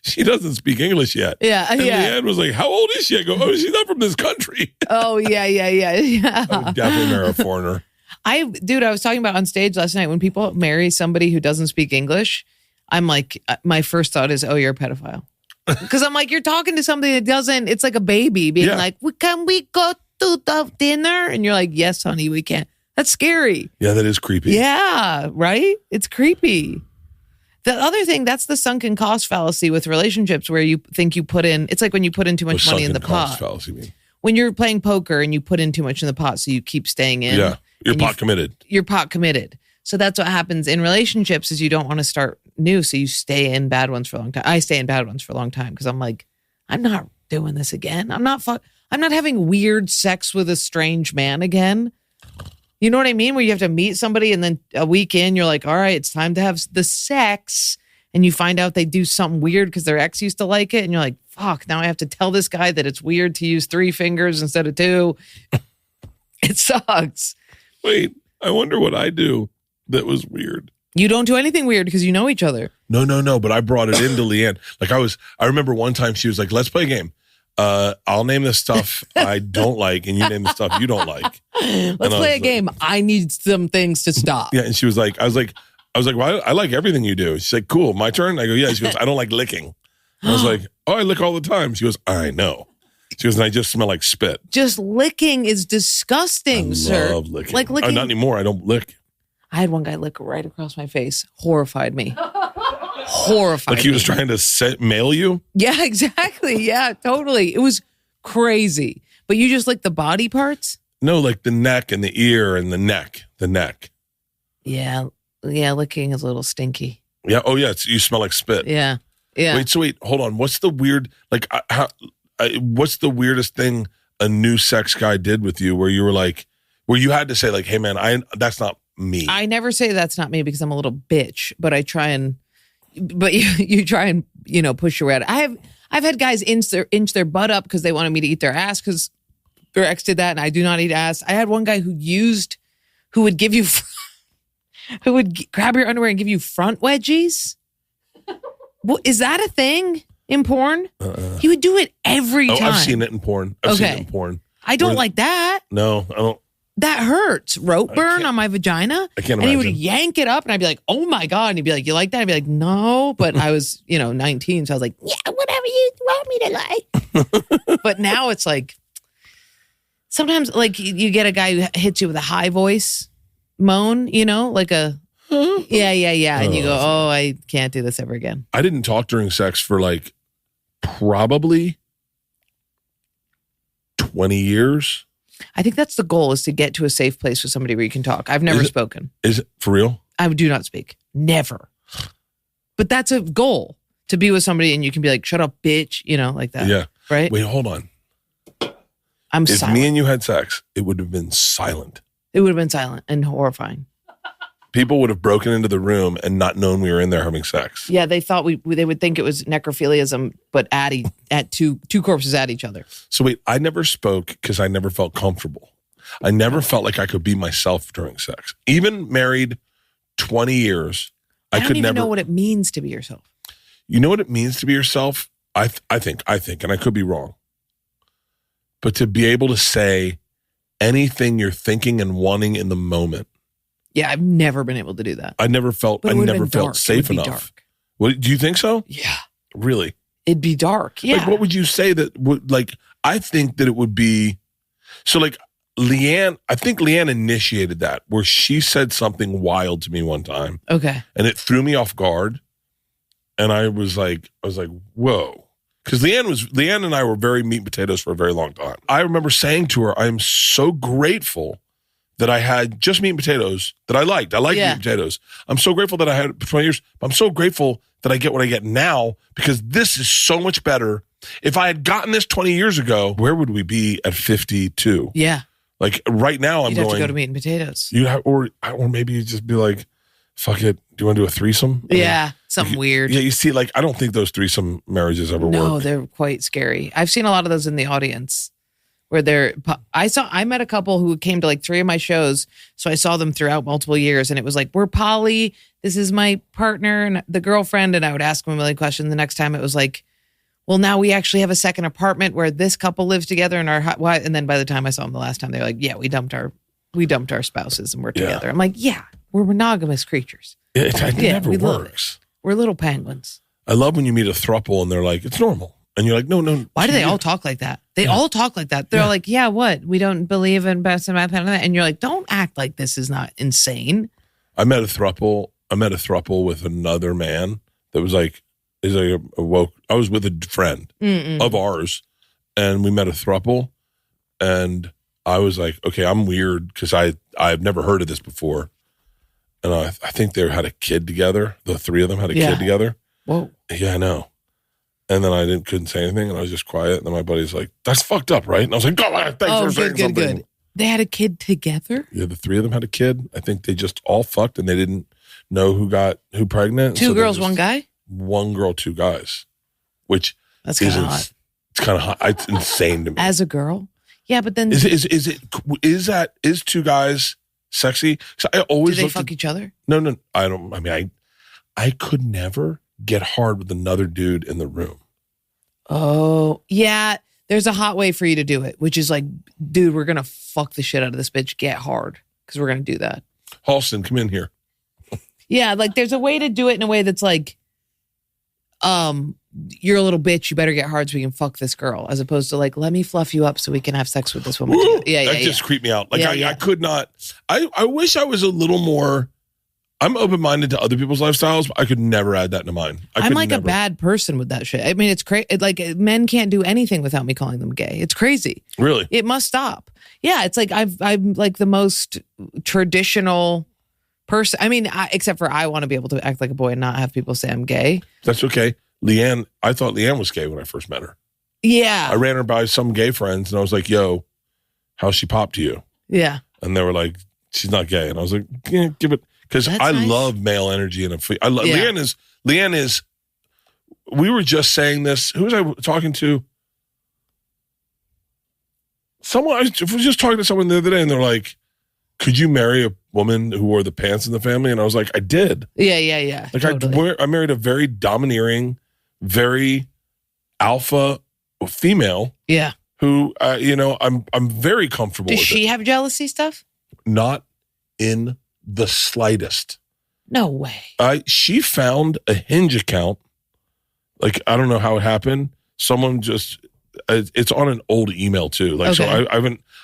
she doesn't speak English yet. Yeah, and Leanne was like, "How old is she?" I go, "Oh, she's not from this country." Oh, yeah. I would definitely marry a foreigner. I was talking about on stage last night, when people marry somebody who doesn't speak English, I'm like, my first thought is, oh, you're a pedophile. Because I'm like, you're talking to somebody that doesn't, it's like a baby being like, can we go to the dinner? And you're like, yes, honey, we can. That's scary. Yeah, that is creepy. Yeah, right? It's creepy. The other thing, that's the sunken cost fallacy with relationships, where you think you put in, it's like when you put in too much money in the pot. Fallacy, you mean? When you're playing poker and you put in too much in the pot, so you keep staying in. Yeah, you're pot committed. You're pot committed. So that's what happens in relationships, is you don't want to start new. So you stay in bad ones for a long time. I stay in bad ones for a long time because I'm like, I'm not doing this again. I'm not having weird sex with a strange man again. You know what I mean? Where you have to meet somebody and then a week in, you're like, all right, it's time to have the sex. And you find out they do something weird because their ex used to like it. And you're like, fuck, now I have to tell this guy that it's weird to use 3 fingers instead of 2. It sucks. Wait, I wonder what I do that was weird. You don't do anything weird because you know each other. No. But I brought it into Leanne. Like I remember one time she was like, let's play a game. I'll name the stuff I don't like and you name the stuff you don't like. Let's play a game. I need some things to stop. Yeah. And she was like, I was like, well, I like everything you do. She's like, cool. My turn. I go, yeah. She goes, I don't like licking. I was like, oh, I lick all the time. She goes, I know. She goes, and I just smell like spit. Just licking is disgusting, sir. I love licking. Like licking. Not anymore. I don't lick. I had one guy lick right across my face. Horrified me. Horrified. Like he was trying to mail you? Yeah, exactly. Yeah, totally. It was crazy. But you just lick the body parts? No, like the neck and the ear and the neck. The neck. Yeah, licking is a little stinky. Yeah. Oh, yeah. You smell like spit. Yeah. Wait, hold on. What's the weird, like, what's the weirdest thing a new sex guy did with you where you were like, where you had to say like, hey man, that's not me? I never say that's not me because I'm a little bitch, but I try and, you try and, push your way out. I've had guys inch their butt up because they wanted me to eat their ass because their ex did that and I do not eat ass. I had one guy who would give you, who would grab your underwear and give you front wedgies. Well, is that a thing in porn? He would do it every time. I've seen it in porn. I've seen it in porn. I don't like that. No, I don't. That hurts. Rope burn on my vagina. I can't imagine. And he would yank it up and I'd be like, oh my God. And he'd be like, you like that? I'd be like, no. But I was, 19. So I was like, yeah, whatever you want me to like. But now it's like, sometimes like you get a guy who hits you with a high voice moan, like a, yeah. And you go, oh, I can't do this ever again. I didn't talk during sex for like probably 20 years. I think that's the goal, is to get to a safe place with somebody where you can talk. I've never spoken. Is it for real? I do not speak. Never. But that's a goal, to be with somebody and you can be like, shut up, bitch, like that. Yeah. Right? Wait, hold on. If silent. Me and you had sex, it would have been silent. It would have been silent and horrifying. People would have broken into the room and not known we were in there having sex. Yeah, they thought they would think it was necrophiliism, but at two corpses at each other. So wait, I never spoke because I never felt comfortable. I never felt like I could be myself during sex. Even married 20 years, I could never know what it means to be yourself. You know what it means to be yourself? I think, and I could be wrong. But to be able to say anything you're thinking and wanting in the moment. Yeah, I've never been able to do that. I never felt safe enough. Dark. What, do you think so? Yeah. Really? It'd be dark. Yeah. Like, what would you say that would, like, I think that it would be, so like Leanne, I think Leanne initiated that, where she said something wild to me one time. Okay. And it threw me off guard. And I was like, whoa. Because Leanne and I were very meat and potatoes for a very long time. I remember saying to her, I am so grateful that I had just meat and potatoes that I liked. I like meat and potatoes. I'm so grateful that I had it for 20 years. But I'm so grateful that I get what I get now because this is so much better. If I had gotten this 20 years ago, where would we be at 52? Yeah. Like right now, You'd have to go to meat and potatoes. Or maybe you just be like, fuck it. Do you want to do a threesome? Yeah. something weird. Yeah, you see, like, I don't think those threesome marriages ever work. No, they're quite scary. I've seen a lot of those in the audience where I met a couple who came to like 3 of my shows. So I saw them throughout multiple years and it was like, we're poly. This is my partner and the girlfriend. And I would ask them a million questions. The next time it was like, well, now we actually have a second apartment where this couple lives together and and then by the time I saw them the last time, they're like, yeah, we dumped our spouses and we're together. I'm like, yeah, we're monogamous creatures. It never works. We're little penguins. I love when you meet a throuple and they're like, it's normal. And you're like, no. Why do they all talk like that? They all talk like that. They're like, yeah, what? We don't believe in best and math. And you're like, don't act like this is not insane. I met a throuple with another man that was like, I was with a friend of ours and we met a throuple and I was like, okay, I'm weird because I've never heard of this before. And I think they had a kid together. The 3 of them had a kid together. Whoa. Yeah, I know. And then I couldn't say anything, and I was just quiet. And then my buddy's like, "That's fucked up, right?" And I was like, "God, thanks for saying something." Good. They had a kid together. Yeah, the 3 of them had a kid. I think they just all fucked, and they didn't know who pregnant. 2 girls, 1 guy. 1 girl, 2 guys, which that's kind of hot. It's kind of hot. It's insane to me. As a girl, yeah, but then is 2 guys sexy? So I always do they fuck each other? No, I don't. I mean, I could never get hard with another dude in the room. Oh, yeah. There's a hot way for you to do it, which is like, dude, we're going to fuck the shit out of this bitch. Get hard. Because we're going to do that. Halston, come in here. Yeah, like there's a way to do it in a way that's like, you're a little bitch. You better get hard so we can fuck this girl. As opposed to like, let me fluff you up so we can have sex with this woman. Yeah, that just creeped me out. Like I could not. I wish I was a little more. I'm open-minded to other people's lifestyles, but I could never add that into mine. I'm like a bad person with that shit. I mean, it's crazy. Like men can't do anything without me calling them gay. It's crazy. Really? It must stop. Yeah, it's like I'm like the most traditional person. I mean, except for I want to be able to act like a boy and not have people say I'm gay. That's okay. Leanne, I thought Leanne was gay when I first met her. Yeah. I ran her by some gay friends and I was like, yo, how's she pop to you? Yeah. And they were like, she's not gay. And I was like, yeah, give it. Because I love male energy. Leanne is, we were just saying this. Who was I talking to? I was just talking to someone the other day and they're like, could you marry a woman who wore the pants in the family? And I was like, I did. Yeah. Like totally. I married a very domineering, very alpha female. Yeah. Who, I'm very comfortable with. Does she have jealousy stuff? Not in the slightest. No way. She found a Hinge account. Like, I don't know how it happened. Someone just, it's on an old email too. Like, okay. So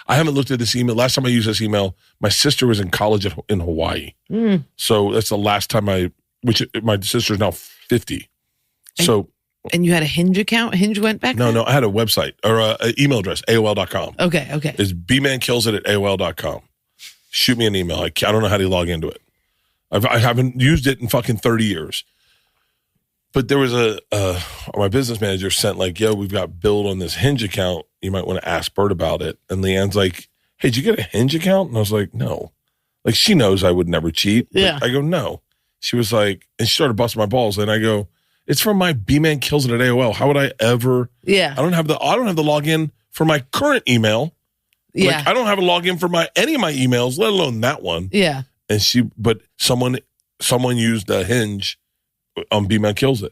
I haven't looked at this email. Last time I used this email, my sister was in college in Hawaii. So that's the last time my sister's now 50. And you had a Hinge account? Hinge went back No, I had a website or an email address, AOL.com. Okay. It's bmankillsit at AOL.com. Shoot me an email. I don't know how to log into it. I haven't used it in fucking 30 years. But there was my business manager sent like, yo, we've got billed on this Hinge account. You might want to ask Bert about it. And Leanne's like, hey, did you get a Hinge account? And I was like, no. Like, she knows I would never cheat. Yeah. I go, no. She was like, and she started busting my balls. And I go, it's from my bmankillsit at AOL. How would I ever? Yeah. I don't have the login for my current email. Yeah. Like, I don't have a login for any of my emails, let alone that one. Yeah. And someone used the Hinge on bmankillsit.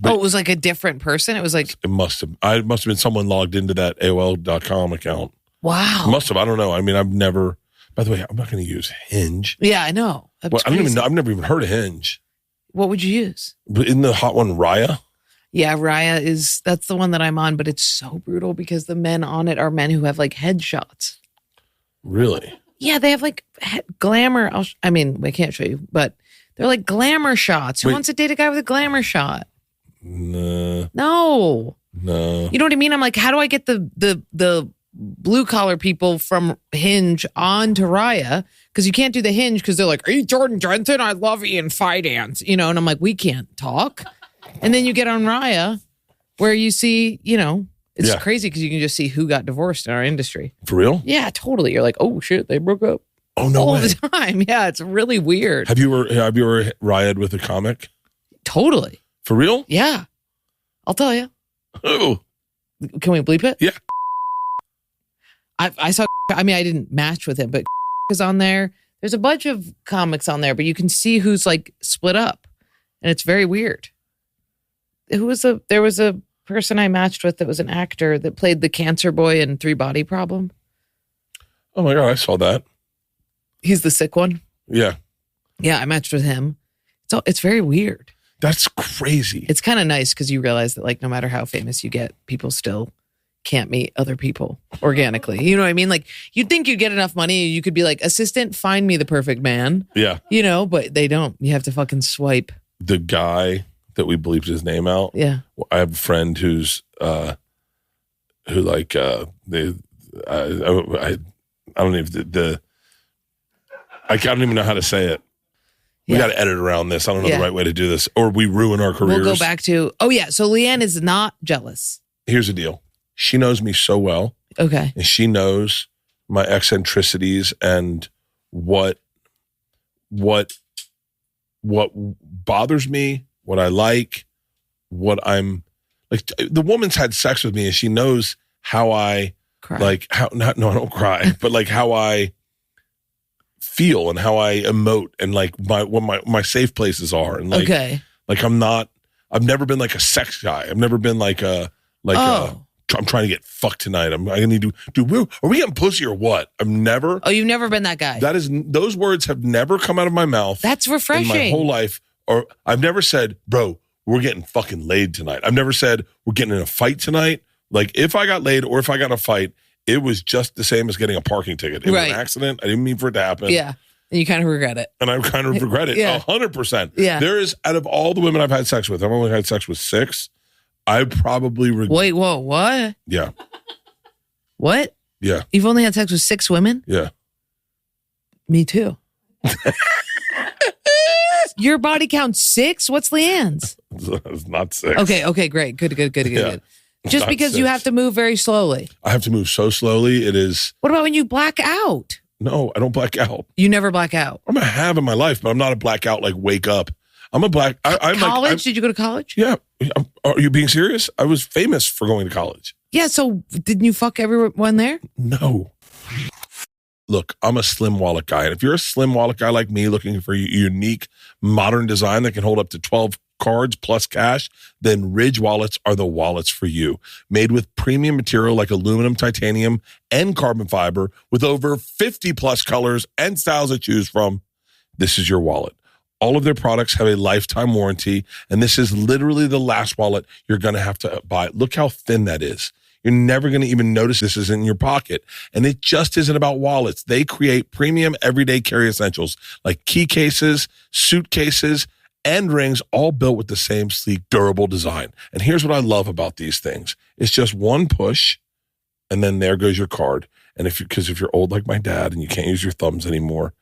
It was like a different person? It was like... It must have been someone logged into that AOL.com account. Wow. Must have. I don't know. I mean, I've never... By the way, I'm not going to use Hinge. Yeah, I know. Well, I don't even know. I've never even heard of Hinge. What would you use? Isn't the hot one Raya? Yeah, Raya that's the one that I'm on, but it's so brutal because the men on it are men who have like headshots. Really? Yeah, they have like glamour. I can't show you, but they're like glamour shots. Who wants to date a guy with a glamour shot? No. You know what I mean? I'm like, how do I get the blue collar people from Hinge onto Raya? Because you can't do the Hinge because they're like, are you Jordan Jensen? I love Ian Fidance. And I'm like, we can't talk. And then you get on Raya where you see, it's crazy because you can just see who got divorced in our industry. For real? Yeah, totally. You're like, oh shit, they broke up. Oh, no all way. the time. Yeah, it's really weird. Have you ever Raya'd with a comic? Totally. For real? Yeah. I'll tell you. Oh. Can we bleep it? Yeah. I saw, I mean, I didn't match with him, but is on there. There's a bunch of comics on there, but you can see who's like split up. And it's very weird. There was a person I matched with that was an actor that played the cancer boy in 3 Body Problem. Oh my God, I saw that. He's the sick one. Yeah. Yeah, I matched with him. It's very weird. That's crazy. It's kind of nice because you realize that like no matter how famous you get, people still can't meet other people organically. You know what I mean? Like you'd think you'd get enough money, you could be like, assistant, find me the perfect man. Yeah. You know, but they don't. You have to fucking swipe. The guy that we bleeped his name out. Yeah. I have a friend who's I don't even know how to say it. We got to edit around this. I don't know the right way to do this, or we ruin our careers. We'll go back to, so Leanne is not jealous. Here's the deal. She knows me so well. Okay. And she knows my eccentricities and what bothers me, what I like, what I'm like. The woman's had sex with me and she knows how I cry. Like how, I don't cry, but like how I feel and how I emote and like what my safe places are. And like, like I've never been like a sex guy. I've never been like I'm trying to get fucked tonight. I need to do. Are we getting pussy or what? I've never. Oh, you've never been that guy. Those words have never come out of my mouth. That's refreshing. In my whole life. Or I've never said, bro, we're getting fucking laid tonight. I've never said we're getting in a fight tonight. Like if I got laid or if I got in a fight, it was just the same as getting a parking ticket. It was an accident. I didn't mean for it to happen. Yeah. And you kind of regret it. And I kind of regret it. 100%. Yeah. There is, out of all the women I've had sex with, I've only had sex with 6. I probably regret. Wait, whoa, what? Yeah. What? Yeah. You've only had sex with 6 women? Yeah. Me too. Your body count 6? What's Leanne's? It's not 6. Okay, great. Good. Just because 6. you have to move very slowly. I have to move so slowly. It is. What about when you black out? No, I don't black out. You never black out. I'm going to have in my life, but I'm not a blackout like wake up. I'm a black. I'm college? Like, Did you go to college? Yeah. Are you being serious? I was famous for going to college. Yeah. So didn't you fuck everyone there? No. Look, I'm a slim wallet guy. And if you're a slim wallet guy like me looking for a unique modern design that can hold up to 12 cards plus cash, then Ridge wallets are the wallets for you. Made with premium material like aluminum, titanium, and carbon fiber with over 50 plus colors and styles to choose from. This is your wallet. All of their products have a lifetime warranty, and this is literally the last wallet you're going to have to buy. Look how thin that is. You're never going to even notice this is in your pocket. And it just isn't about wallets. They create premium everyday carry essentials like key cases, suitcases, and rings, all built with the same sleek, durable design. And here's what I love about these things. It's just one push, and then there goes your card. And if you're old like my dad and you can't use your thumbs anymore,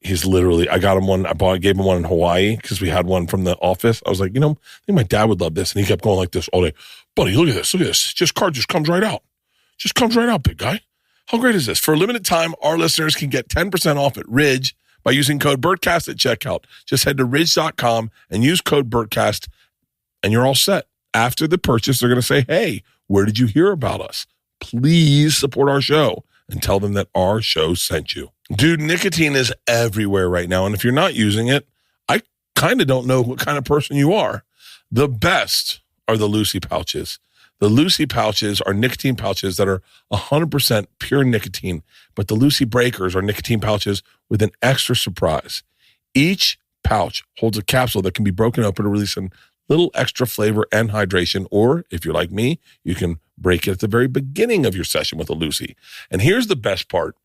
he's literally, I got him one, gave him one in Hawaii because we had one from the office. I was like, I think my dad would love this. And he kept going like this all day. Buddy, look at this. Card just comes right out. Just comes right out, big guy. How great is this? For a limited time, our listeners can get 10% off at Ridge by using code Bertcast at checkout. Just head to ridge.com and use code Bertcast and you're all set. After the purchase, they're going to say, hey, where did you hear about us? Please support our show and tell them that our show sent you. Dude, nicotine is everywhere right now. And if you're not using it, I kind of don't know what kind of person you are. The best are the Lucy pouches. The Lucy pouches are nicotine pouches that are 100% pure nicotine, but the Lucy breakers are nicotine pouches with an extra surprise. Each pouch holds a capsule that can be broken open to release a little extra flavor and hydration, or if you're like me, you can break it at the very beginning of your session with a Lucy. And here's the best part.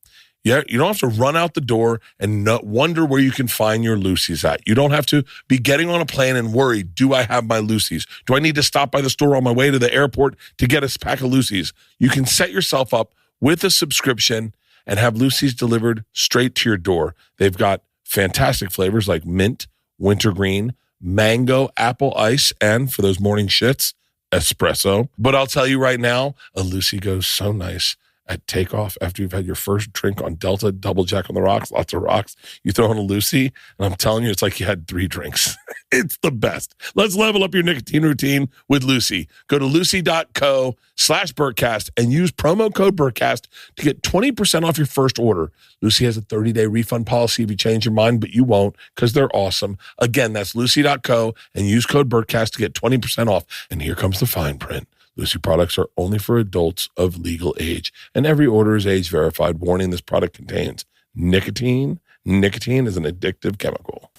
Yeah, you don't have to run out the door and wonder where you can find your Lucy's at. You don't have to be getting on a plane and worry, do I have my Lucy's? Do I need to stop by the store on my way to the airport to get a pack of Lucy's? You can set yourself up with a subscription and have Lucy's delivered straight to your door. They've got fantastic flavors like mint, wintergreen, mango, apple ice, and for those morning shits, espresso. But I'll tell you right now, a Lucy goes so nice at takeoff after you've had your first drink on Delta, double jack on the rocks, lots of rocks. You throw in a Lucy, and I'm telling you, it's like you had 3 drinks. It's the best. Let's level up your nicotine routine with Lucy. Go to lucy.co/Bertcast and use promo code Bertcast to get 20% off your first order. Lucy has a 30-day refund policy if you change your mind, but you won't because they're awesome. Again, that's lucy.co and use code Bertcast to get 20% off. And here comes the fine print. Lucy products are only for adults of legal age, and every order is age verified. Warning, this product contains nicotine. Nicotine is an addictive chemical.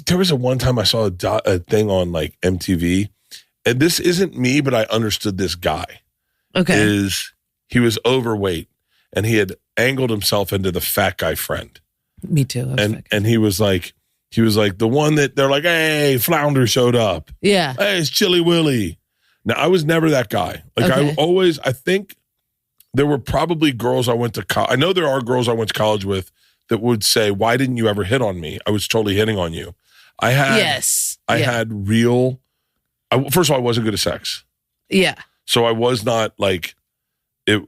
There was one time I saw a thing on like MTV, and this isn't me, but I understood this guy. Okay. He was overweight, and he had angled himself into the fat guy friend. Me too. And he was like the one that they're like, hey, Flounder showed up. Yeah. Hey, it's Chilly Willy. Now, I was never that guy. Like, Okay. I think there were probably girls I went to college. I know there are girls I went to college with that would say, why didn't you ever hit on me? I was totally hitting on you. I had real, first of all, I wasn't good at sex. Yeah. So I was not like, I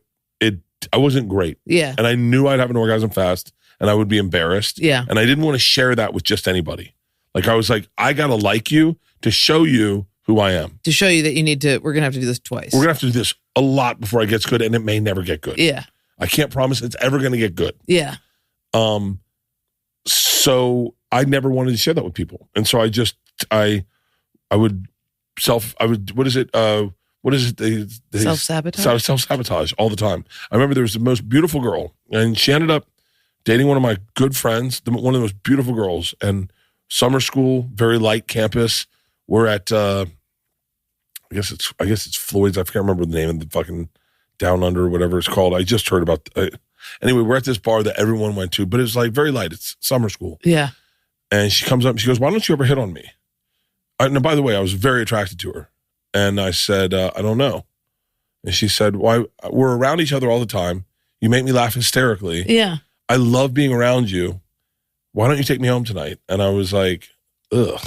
wasn't great. Yeah. And I knew I'd have an orgasm fast and I would be embarrassed. Yeah. And I didn't want to share that with just anybody. Like, I was like, I got to like you to show you who I am. To show you that we're going to have to do this twice. We're going to have to do this a lot before it gets good, and it may never get good. Yeah. I can't promise it's ever going to get good. Yeah. So I never wanted to share that with people. And so I would Self-sabotage? Self-sabotage all the time. I remember there was the most beautiful girl, and she ended up dating one of my good friends, one of the most beautiful girls, and summer school, very light campus. We're at, I guess it's Floyd's. I can't remember the name of the fucking Down Under, whatever it's called. I just heard about. Anyway, we're at this bar that everyone went to, but it's like very light. It's summer school. Yeah. And she comes up and she goes, "Why don't you ever hit on me?" And by the way, I was very attracted to her. And I said, "I don't know." And she said, "Why? We're around each other all the time. You make me laugh hysterically. Yeah. I love being around you. Why don't you take me home tonight?" And I was like, ugh.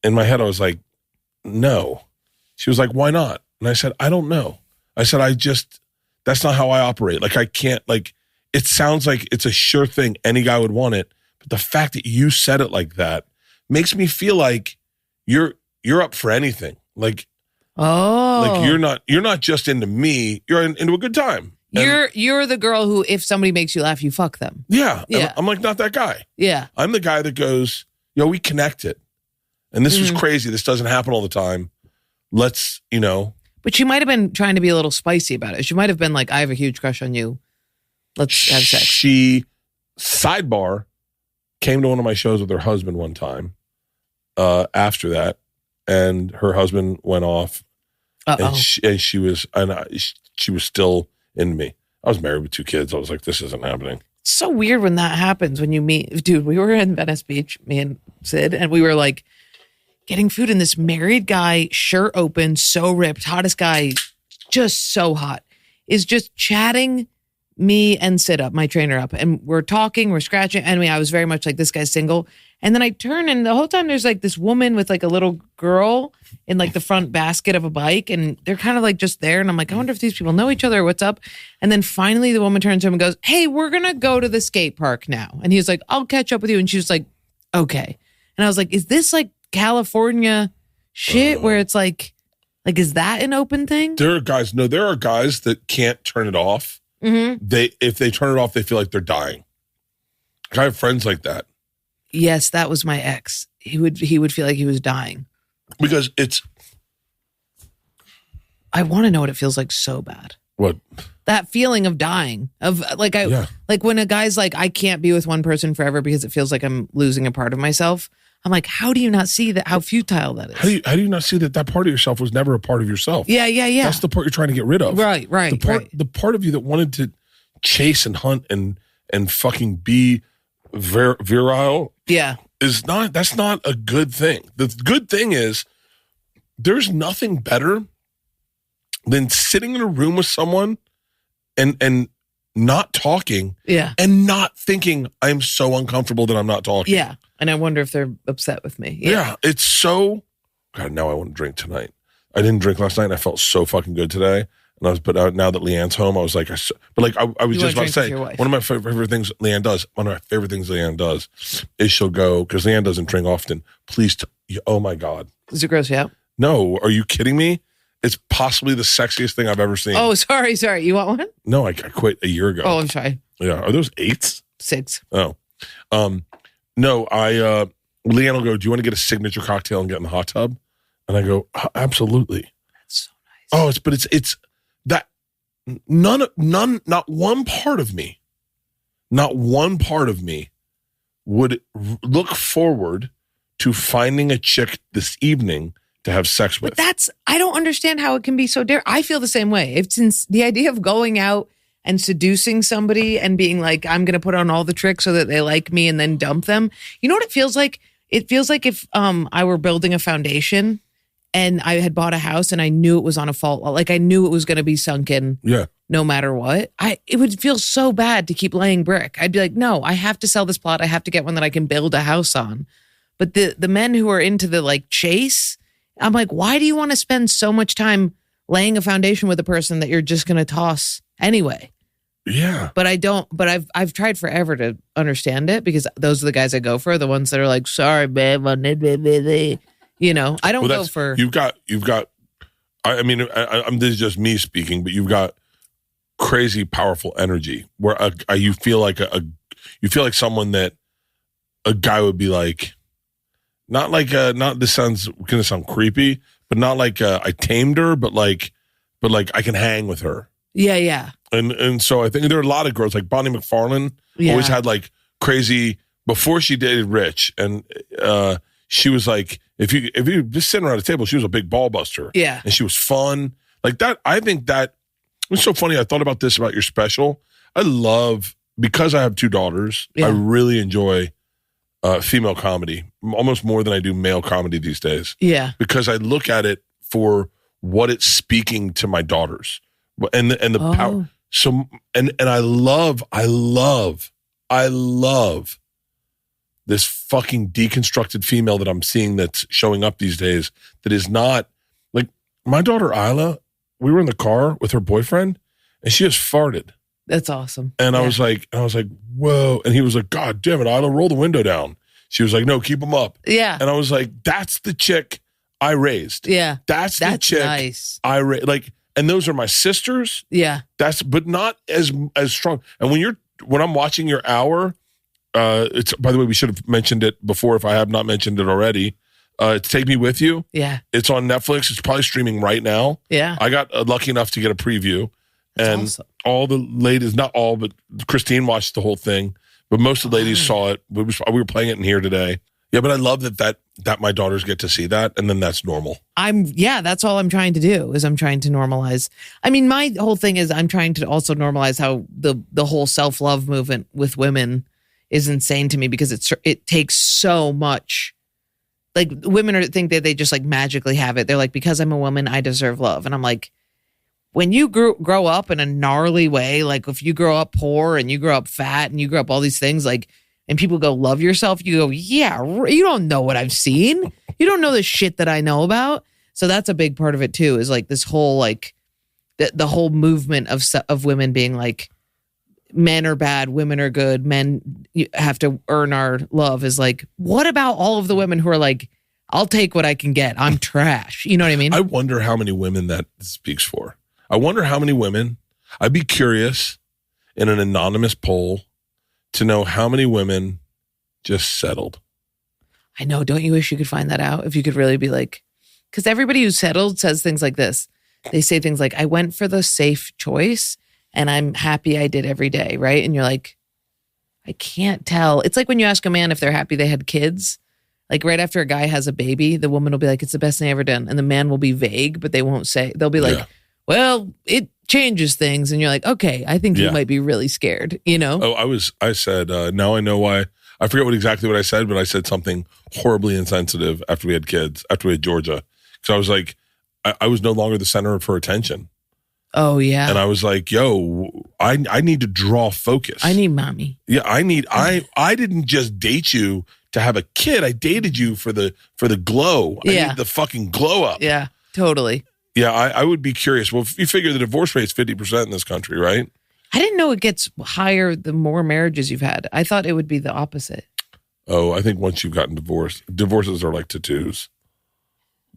In my head, I was like, no. She was like, "Why not?" And I said, "I don't know." I said, that's not how I operate. Like, I can't, like, it sounds like it's a sure thing. Any guy would want it. But the fact that you said it like that makes me feel like you're up for anything. Like, like you're not just into me, you're into a good time. And you're the girl who, if somebody makes you laugh, you fuck them. yeah. Yeah. I'm like, not that guy. Yeah. I'm the guy that goes, yo, we connected. And this was crazy. This doesn't happen all the time. Let's, But she might have been trying to be a little spicy about it. She might have been like, I have a huge crush on you. Let's have sex. She, sidebar, came to one of my shows with her husband one time after that. And her husband went off. Uh-oh. And she was still into me. I was married with 2 kids. I was like, this isn't happening. It's so weird when that happens, when you meet, dude, we were in Venice Beach, me and Sid, and we were like getting food, and this married guy, shirt open, so ripped, hottest guy, just so hot, is just chatting me and Sid up, my trainer up, and we're talking, we're scratching. Anyway, I was very much like, this guy's single. And then I turn, and the whole time there's like this woman with like a little girl in like the front basket of a bike, and they're kind of like just there. And I'm like, I wonder if these people know each other or what's up. And then finally the woman turns to him and goes, "Hey, we're going to go to the skate park now." And he was like, "I'll catch up with you." And she was like, "Okay." And I was like, is this like California shit where it's like, is that an open thing? There are guys that can't turn it off. Mm-hmm. If they turn it off, they feel like they're dying. I have friends like that. Yes, that was my ex. He would feel like he was dying. Because I want to know what it feels like so bad. What? That feeling of dying. Of like like when a guy's like, I can't be with one person forever because it feels like I'm losing a part of myself. I'm like, how do you not see that? How futile that is? How do you not see that part of yourself was never a part of yourself? Yeah. That's the part you're trying to get rid of. Right. The part of you that wanted to chase and hunt and fucking be virile. Yeah. That's not a good thing. The good thing is there's nothing better than sitting in a room with someone and not talking. Yeah. And not thinking, I'm so uncomfortable that I'm not talking. Yeah. And I wonder if they're upset with me. Yeah. It's so, God, now I want to drink tonight. I didn't drink last night and I felt so fucking good today. But now that Leanne's home, I was like, I was You just about to wanna drink with say, your wife. one of my favorite things Leanne does is she'll go, because Leanne doesn't drink often. Please, oh my God. Does it gross you out? No, are you kidding me? It's possibly the sexiest thing I've ever seen. Oh, sorry. You want one? No, I quit a year ago. Oh, I'm sorry. Yeah. Are those 8s? 6. Oh. No, Leanne will go, do you want to get a signature cocktail and get in the hot tub? And I go, absolutely. That's so nice. Oh, it's that not one part of me would look forward to finding a chick this evening to have sex with. But I don't understand how it can be so dare. I feel the same way. Since the idea of going out and seducing somebody and being like, I'm going to put on all the tricks so that they like me and then dump them. You know what it feels like? It feels like if I were building a foundation and I had bought a house and I knew it was on a fault, like I knew it was going to be sunken no matter what. It would feel so bad to keep laying brick. I'd be like, no, I have to sell this plot. I have to get one that I can build a house on. But the men who are into the like chase, I'm like, why do you want to spend so much time laying a foundation with a person that you're just going to toss anyway? Yeah. But I've tried forever to understand it, because those are the guys I go for, the ones that are like, sorry, babe, you know, I don't go for. You've got, I mean, this is just me speaking, but you've got crazy powerful energy where you feel like someone that a guy would be like, this sounds going to sound creepy, but not like I tamed her, but like I can hang with her. Yeah. And so I think there are a lot of girls like Bonnie McFarlane always had like crazy, before she dated Rich, and she was like, if you just sitting around a table, she was a big ball buster. Yeah. And she was fun. Like that, I think that it's so funny. I thought about this about your special. Because I have 2 daughters, I really enjoy female comedy almost more than I do male comedy these days. Yeah. Because I look at it for what it's speaking to my daughters and the power. So, and I love this fucking deconstructed female that I'm seeing that's showing up these days that is not like my daughter Isla. We were in the car with her boyfriend and she just farted. That's awesome. And I was like, whoa. And he was like, God damn it, Isla, roll the window down. She was like, no, keep them up. Yeah. And I was like, that's the chick I raised. Yeah. That's the chick nice. I raised. Like, and those are my sisters. Yeah. But not as strong. And when I'm watching your hour, it's, by the way, we should have mentioned it before if I have not mentioned it already. It's Take Me With You. Yeah. It's on Netflix. It's probably streaming right now. Yeah. I got lucky enough to get a preview. That's awesome. All the ladies, not all, but Christine watched the whole thing. But most of the ladies saw it. We were playing it in here today. Yeah, but I love that my daughters get to see that, and then that's normal. That's all I'm trying to do, is I'm trying to normalize. I mean, my whole thing is I'm trying to also normalize how the whole self-love movement with women is insane to me, because it takes so much. Like, women think that they just like magically have it. They're like, because I'm a woman, I deserve love. And I'm like, when you grow up in a gnarly way, like if you grow up poor and you grow up fat and you grow up all these things, like, and people go, love yourself, you go, yeah, you don't know what I've seen. You don't know the shit that I know about. So that's a big part of it too, is like this whole, like the whole movement of women being like, men are bad, women are good, men have to earn our love, is like, what about all of the women who are like, I'll take what I can get, I'm trash. You know what I mean? I wonder how many women that speaks for. I wonder how many women, I'd be curious in an anonymous poll to know how many women just settled. I know. Don't you wish you could find that out? If you could really be like, because everybody who's settled says things like this. They say things like, I went for the safe choice and I'm happy I did every day, right? And you're like, I can't tell. It's like when you ask a man if they're happy they had kids. Like right after a guy has a baby, the woman will be like, it's the best thing I ever done. And the man will be vague, but they won't say. They'll be like, well, it changes things. And you're like, okay, I think you might be really scared, you know? Oh, I said, now I know why. I forget exactly what I said, but I said something horribly insensitive after we had kids, after we had Georgia. Because I was like, I was no longer the center of her attention. Oh, yeah. And I was like, yo, I need to draw focus. I need mommy. Yeah, I didn't just date you to have a kid. I dated you for the glow. I need the fucking glow up. Yeah, totally. Yeah, I would be curious. Well, you figure the divorce rate's 50% in this country, right? I didn't know it gets higher the more marriages you've had. I thought it would be the opposite. Oh, I think once you've gotten divorced, divorces are like tattoos.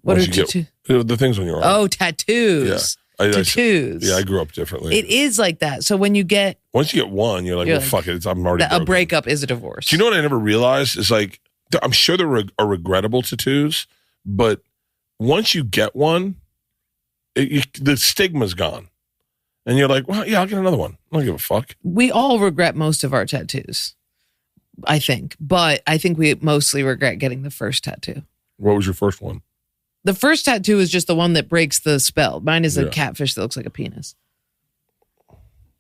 What are tattoos? The things on your arm. Oh, tattoos. Yeah. Tattoos. I grew up differently. It is like that. So when you get... Once you get one, you're like, fuck it. I'm already broken. A breakup is a divorce. Do you know what I never realized? Is like, I'm sure there are regrettable tattoos, but once you get one, the stigma's gone. And you're like, well, yeah, I'll get another one. I don't give a fuck. We all regret most of our tattoos, I think. But I think we mostly regret getting the first tattoo. What was your first one? The first tattoo is just the one that breaks the spell. Mine is a catfish that looks like a penis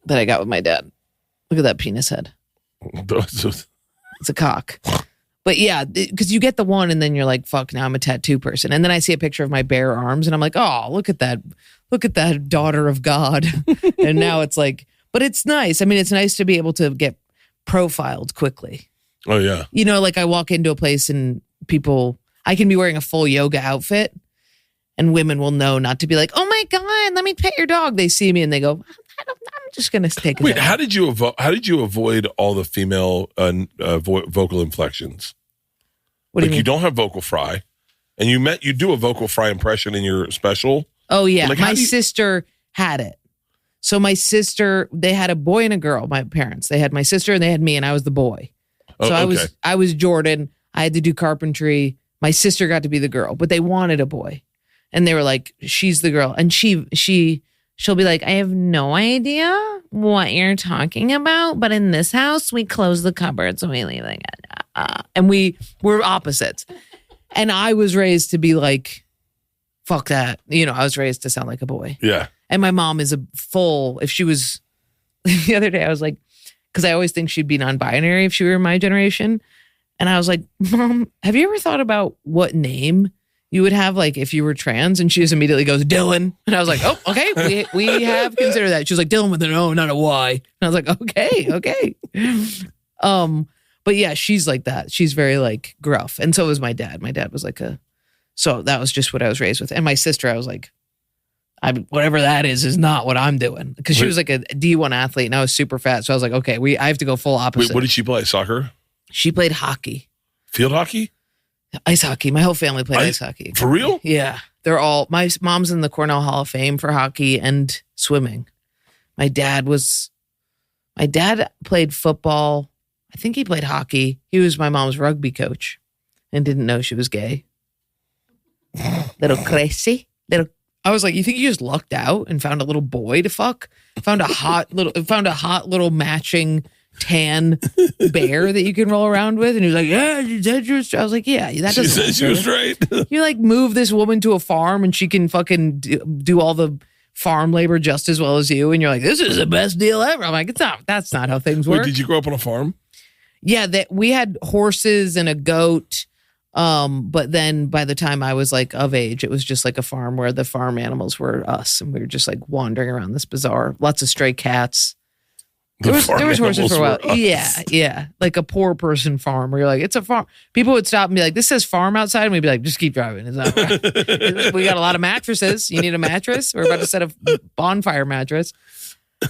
that I got with my dad. Look at that penis head. It's a cock. But yeah, because you get the one and then you're like, fuck, now I'm a tattoo person. And then I see a picture of my bare arms and I'm like, oh, look at that. Look at that daughter of God. And now it's like, but it's nice. I mean, it's nice to be able to get profiled quickly. Oh, yeah. You know, like I walk into a place and I can be wearing a full yoga outfit and women will know not to be like, oh my God, let me pet your dog. They see me and they go, I'm just going to take it. Wait, how did you avoid all the female vocal inflections? What do you mean? You don't have vocal fry, and you do a vocal fry impression in your special. Oh yeah, like, my sister had it. So my sister, they had a boy and a girl. My parents, they had my sister and they had me, and I was the boy. So I was Jordan. I had to do carpentry. My sister got to be the girl, but they wanted a boy, and they were like, "She's the girl," and she'll be like, I have no idea what you're talking about, but in this house, we close the cupboard, so we leave like, and we're opposites. And I was raised to be like, fuck that. You know, I was raised to sound like a boy. Yeah. And my mom is if she was, the other day I was like, because I always think she'd be non-binary if she were my generation. And I was like, Mom, have you ever thought about what name you would have, like, if you were trans? And she just immediately goes, Dylan. And I was like, oh, okay, we have considered that. She was like, Dylan with an O, not a Y. And I was like, okay. But yeah, she's like that. She's very, like, gruff. And so was my dad. My dad was like so that was just what I was raised with. And my sister, I was like, whatever that is not what I'm doing. Because she was like a D1 athlete and I was super fat. So I was like, okay, I have to go full opposite. Wait, what did she play? Soccer? She played hockey. Field hockey? Ice hockey. My whole family played ice hockey. For real? Yeah. My mom's in the Cornell Hall of Fame for hockey and swimming. My dad played football. I think he played hockey. He was my mom's rugby coach and didn't know she was gay. Little crazy. I was like, you think you just lucked out and found a little boy to fuck? Found a hot little matching tan bear that you can roll around with, and he was like, "Yeah, I was like, "Yeah, that doesn't." She said she was right. You like move this woman to a farm, and she can fucking do all the farm labor just as well as you, and you're like, "This is the best deal ever." I'm like, That's not how things work. Wait, did you grow up on a farm? Yeah, we had horses and a goat. But then by the time I was like of age, it was just like a farm where the farm animals were us, and we were just like wandering around this bazaar. Lots of stray cats. There was horses for a while. Yeah. Like a poor person farm where you're like, it's a farm. People would stop and be like, this says farm outside. And we'd be like, just keep driving. It's not right. We got a lot of mattresses. You need a mattress? We're about to set a bonfire mattress.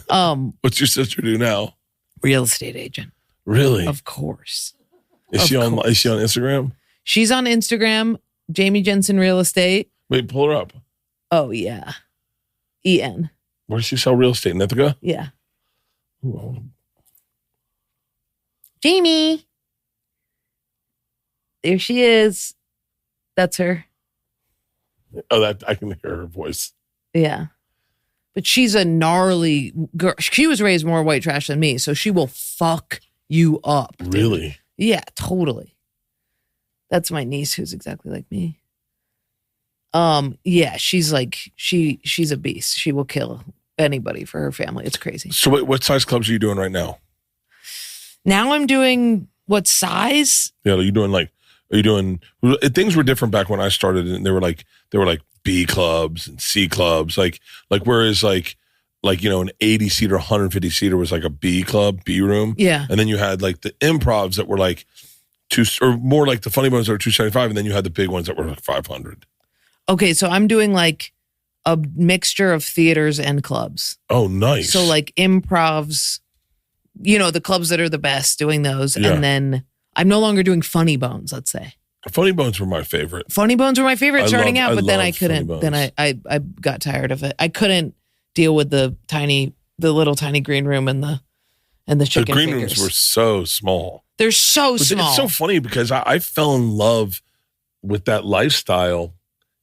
What's your sister do now? Real estate agent. Really? Of course. Is she on Instagram? She's on Instagram. Jamie Jensen Real Estate. Wait, pull her up. Oh, yeah. EN. Where does she sell real estate? In Ithaca? Yeah. Ooh. Jamie. There she is. That's her. Oh, that I can hear her voice. Yeah. But she's a gnarly girl. She was raised more white trash than me, so she will fuck you up. Dude. Really? Yeah, totally. That's my niece who's exactly like me. Yeah, she's like, she's a beast. She will kill anybody for her family. It's crazy. So what size clubs are you doing right now? Now I'm doing what size? Yeah, are you doing things were different back when I started, and they were like B clubs and C clubs, like whereas like an 80-seater, 150-seater was like a B club, B room. Yeah. And then you had like the improvs that were like or more like the funny ones that were 275, and then you had the big ones that were like 500. Okay, so I'm doing like a mixture of theaters and clubs. Oh, nice. So like improvs, the clubs that are the best, doing those. Yeah. And then I'm no longer doing Funny Bones, let's say. Funny Bones were my favorite. Funny Bones were my favorite starting out, but then I loved couldn't. Funny Then I got tired of it. I couldn't deal with the little tiny green room and the chicken The green fingers. rooms were so small. They're so But small. it's so funny because I fell in love with that lifestyle,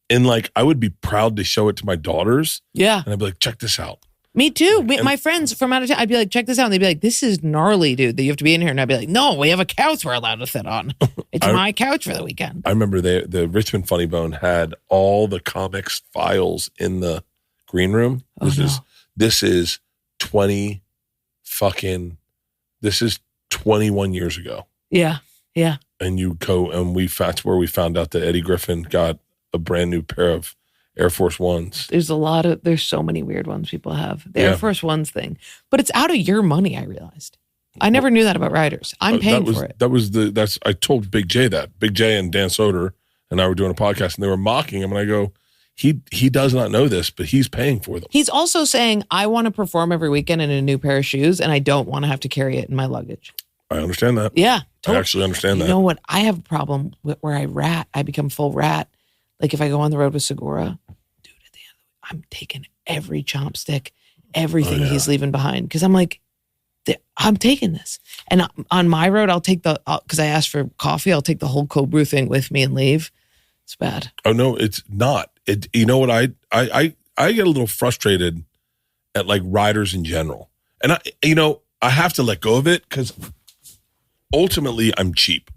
and like I would be proud to show it to my daughters. Yeah. And I'd be like, check this out. Me too. And- My friends from out of town, I'd be like, check this out. And they'd be like, this is gnarly, dude, that you have to be in here. And I'd be like, no, we have a couch we're allowed to sit on. It's my couch for the weekend. I remember the Richmond Funny Bone had all the comics files in the green room. This is 21 years ago. Yeah. Yeah. And that's where we found out that Eddie Griffin got a brand new pair of Air Force Ones. There's so many weird ones people have. The Air Force Ones thing. But it's out of your money, I realized. I never knew that about riders. I'm paying for it. I told Big J that. Big J and Dan Soder and I were doing a podcast and they were mocking him. And I go, he does not know this, but he's paying for them. He's also saying, I want to perform every weekend in a new pair of shoes and I don't want to have to carry it in my luggage. I understand that. Yeah. I actually understand that. You know what? I have a problem where I become full rat. Like if I go on the road with Segura, dude, at the end, I'm taking every chopstick, everything he's leaving behind. Because I'm like, I'm taking this. And on my road, I'll take because I asked for coffee, I'll take the whole cold brew thing with me and leave. It's bad. Oh, no, it's not. You know what? I get a little frustrated at like riders in general. And I have to let go of it because ultimately I'm cheap.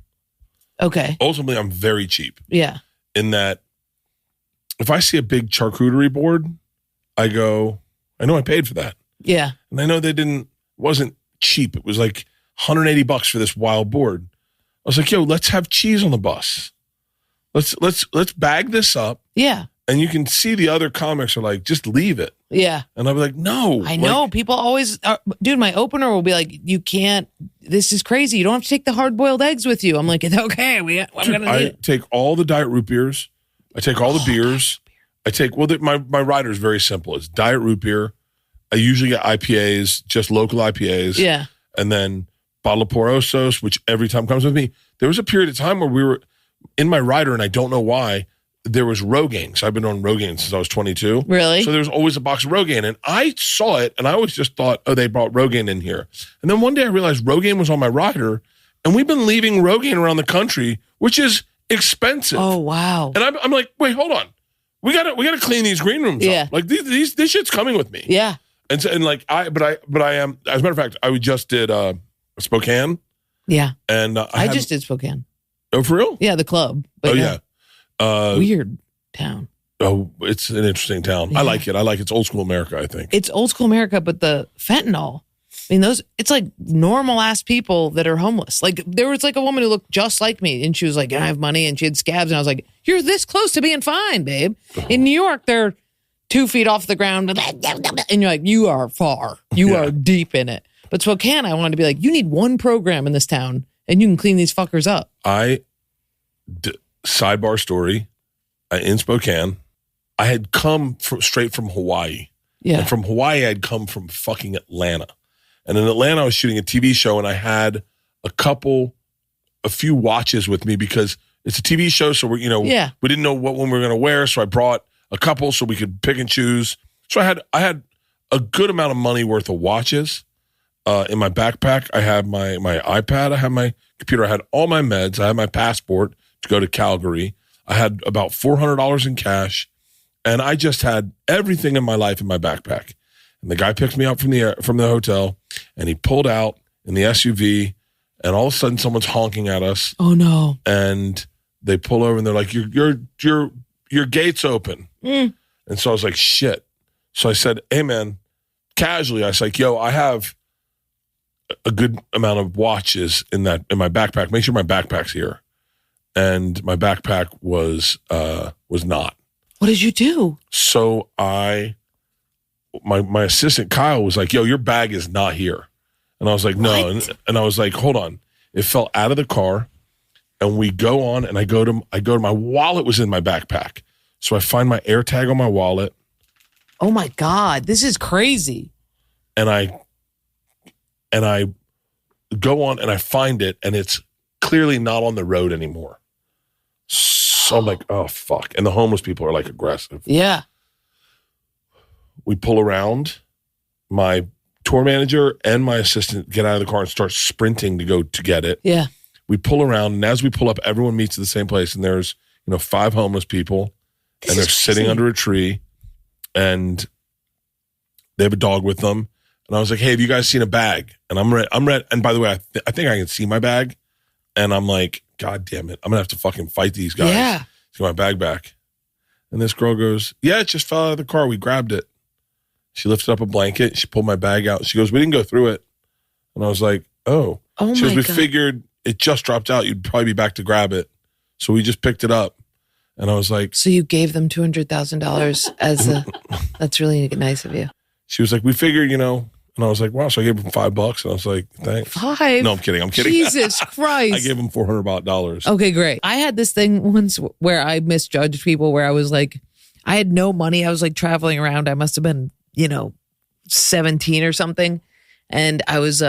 Okay. Ultimately, I'm very cheap. Yeah. In that if I see a big charcuterie board, I go, I know I paid for that. Yeah. And I know wasn't cheap. It was like $180 for this wild board. I was like, yo, let's have cheese on the bus. Let's bag this up. Yeah. And you can see the other comics are like, just leave it. Yeah. And I'll be like, no. I know. People always, dude, my opener will be like, you can't, this is crazy. You don't have to take the hard-boiled eggs with you. I'm like, it's okay. I'm going to need it. I take all the diet root beers. I take all the beers. I take, my rider is very simple. It's diet root beer. I usually get IPAs, just local IPAs. Yeah. And then bottle of Porosos, which every time comes with me. There was a period of time where we were in my rider, and I don't know why, there was Rogaine. So I've been on Rogaine since I was 22. Really? So there was always a box of Rogaine. And I saw it, and I always just thought, oh, they brought Rogaine in here. And then one day I realized Rogaine was on my rider, and we've been leaving Rogaine around the country, which is expensive. Oh, wow. And I'm like, wait, hold on. We gotta clean these green rooms up. Like this shit's coming with me. Yeah. And like I am, as a matter of fact, I just did Spokane. Yeah. And I just did Spokane. Oh, for real? Yeah, the club. But yeah. Weird town. Oh, it's an interesting town. Yeah. I like it. It's old school America, I think. It's old school America, but the fentanyl, I mean, it's like normal ass people that are homeless. Like there was like a woman who looked just like me and she was like, I have money, and she had scabs. And I was like, you're this close to being fine, babe. In New York, they're 2 feet off the ground. And you're like, you are far. You are deep in it. But Spokane, I wanted to be like, you need one program in this town and you can clean these fuckers up. Sidebar story, in Spokane, I had come straight from Hawaii. Yeah. And from Hawaii, I'd come from fucking Atlanta. And in Atlanta, I was shooting a TV show, and I had a few watches with me because it's a TV show. So we didn't know what one we were going to wear. So I brought a couple so we could pick and choose. So I had a good amount of money worth of watches in my backpack. I had my iPad. I had my computer. I had all my meds. I had my passport to go to Calgary. I had about $400 in cash, and I just had everything in my life in my backpack. And the guy picked me up from the hotel, and he pulled out in the SUV, and all of a sudden someone's honking at us. Oh no! And they pull over and they're like, "Your gate's open." And so I was like, "Shit!" So I said, "Hey man," casually, I was like, "Yo, I have a good amount of watches in my backpack. Make sure my backpack's here." And my backpack was not. What did you do? So my assistant Kyle was like, yo, your bag is not here. And I was like, no. And I was like, hold on. It fell out of the car, and we go on, and I go to my wallet was in my backpack. So I find my AirTag on my wallet. Oh my God, this is crazy. And I go on and I find it, and it's clearly not on the road anymore. So I'm like, oh fuck. And the homeless people are like aggressive. Yeah. We pull around. My tour manager and my assistant get out of the car and start sprinting to go to get it. Yeah. We pull around, and as we pull up, everyone meets at the same place, and there's 5 homeless people, and they're sitting under a tree, and they have a dog with them. And I was like, hey, have you guys seen a bag? And I'm ready. And by the way, I think I can see my bag. And I'm like, God damn it. I'm going to have to fucking fight these guys to get my bag back. And this girl goes, yeah, it just fell out of the car. We grabbed it. She lifted up a blanket. She pulled my bag out. She goes, we didn't go through it. And I was like, oh. She goes, we figured it just dropped out. You'd probably be back to grab it. So we just picked it up. And I was like. So you gave them $200,000 as a, that's really nice of you. She was like, we figured, and I was like, wow. So I gave them $5. And I was like, thanks. 5? No, I'm kidding. Jesus Christ. I gave them $400. Okay, great. I had this thing once where I misjudged people, where I was like, I had no money. I was like traveling around. I must have been, 17 or something. And I was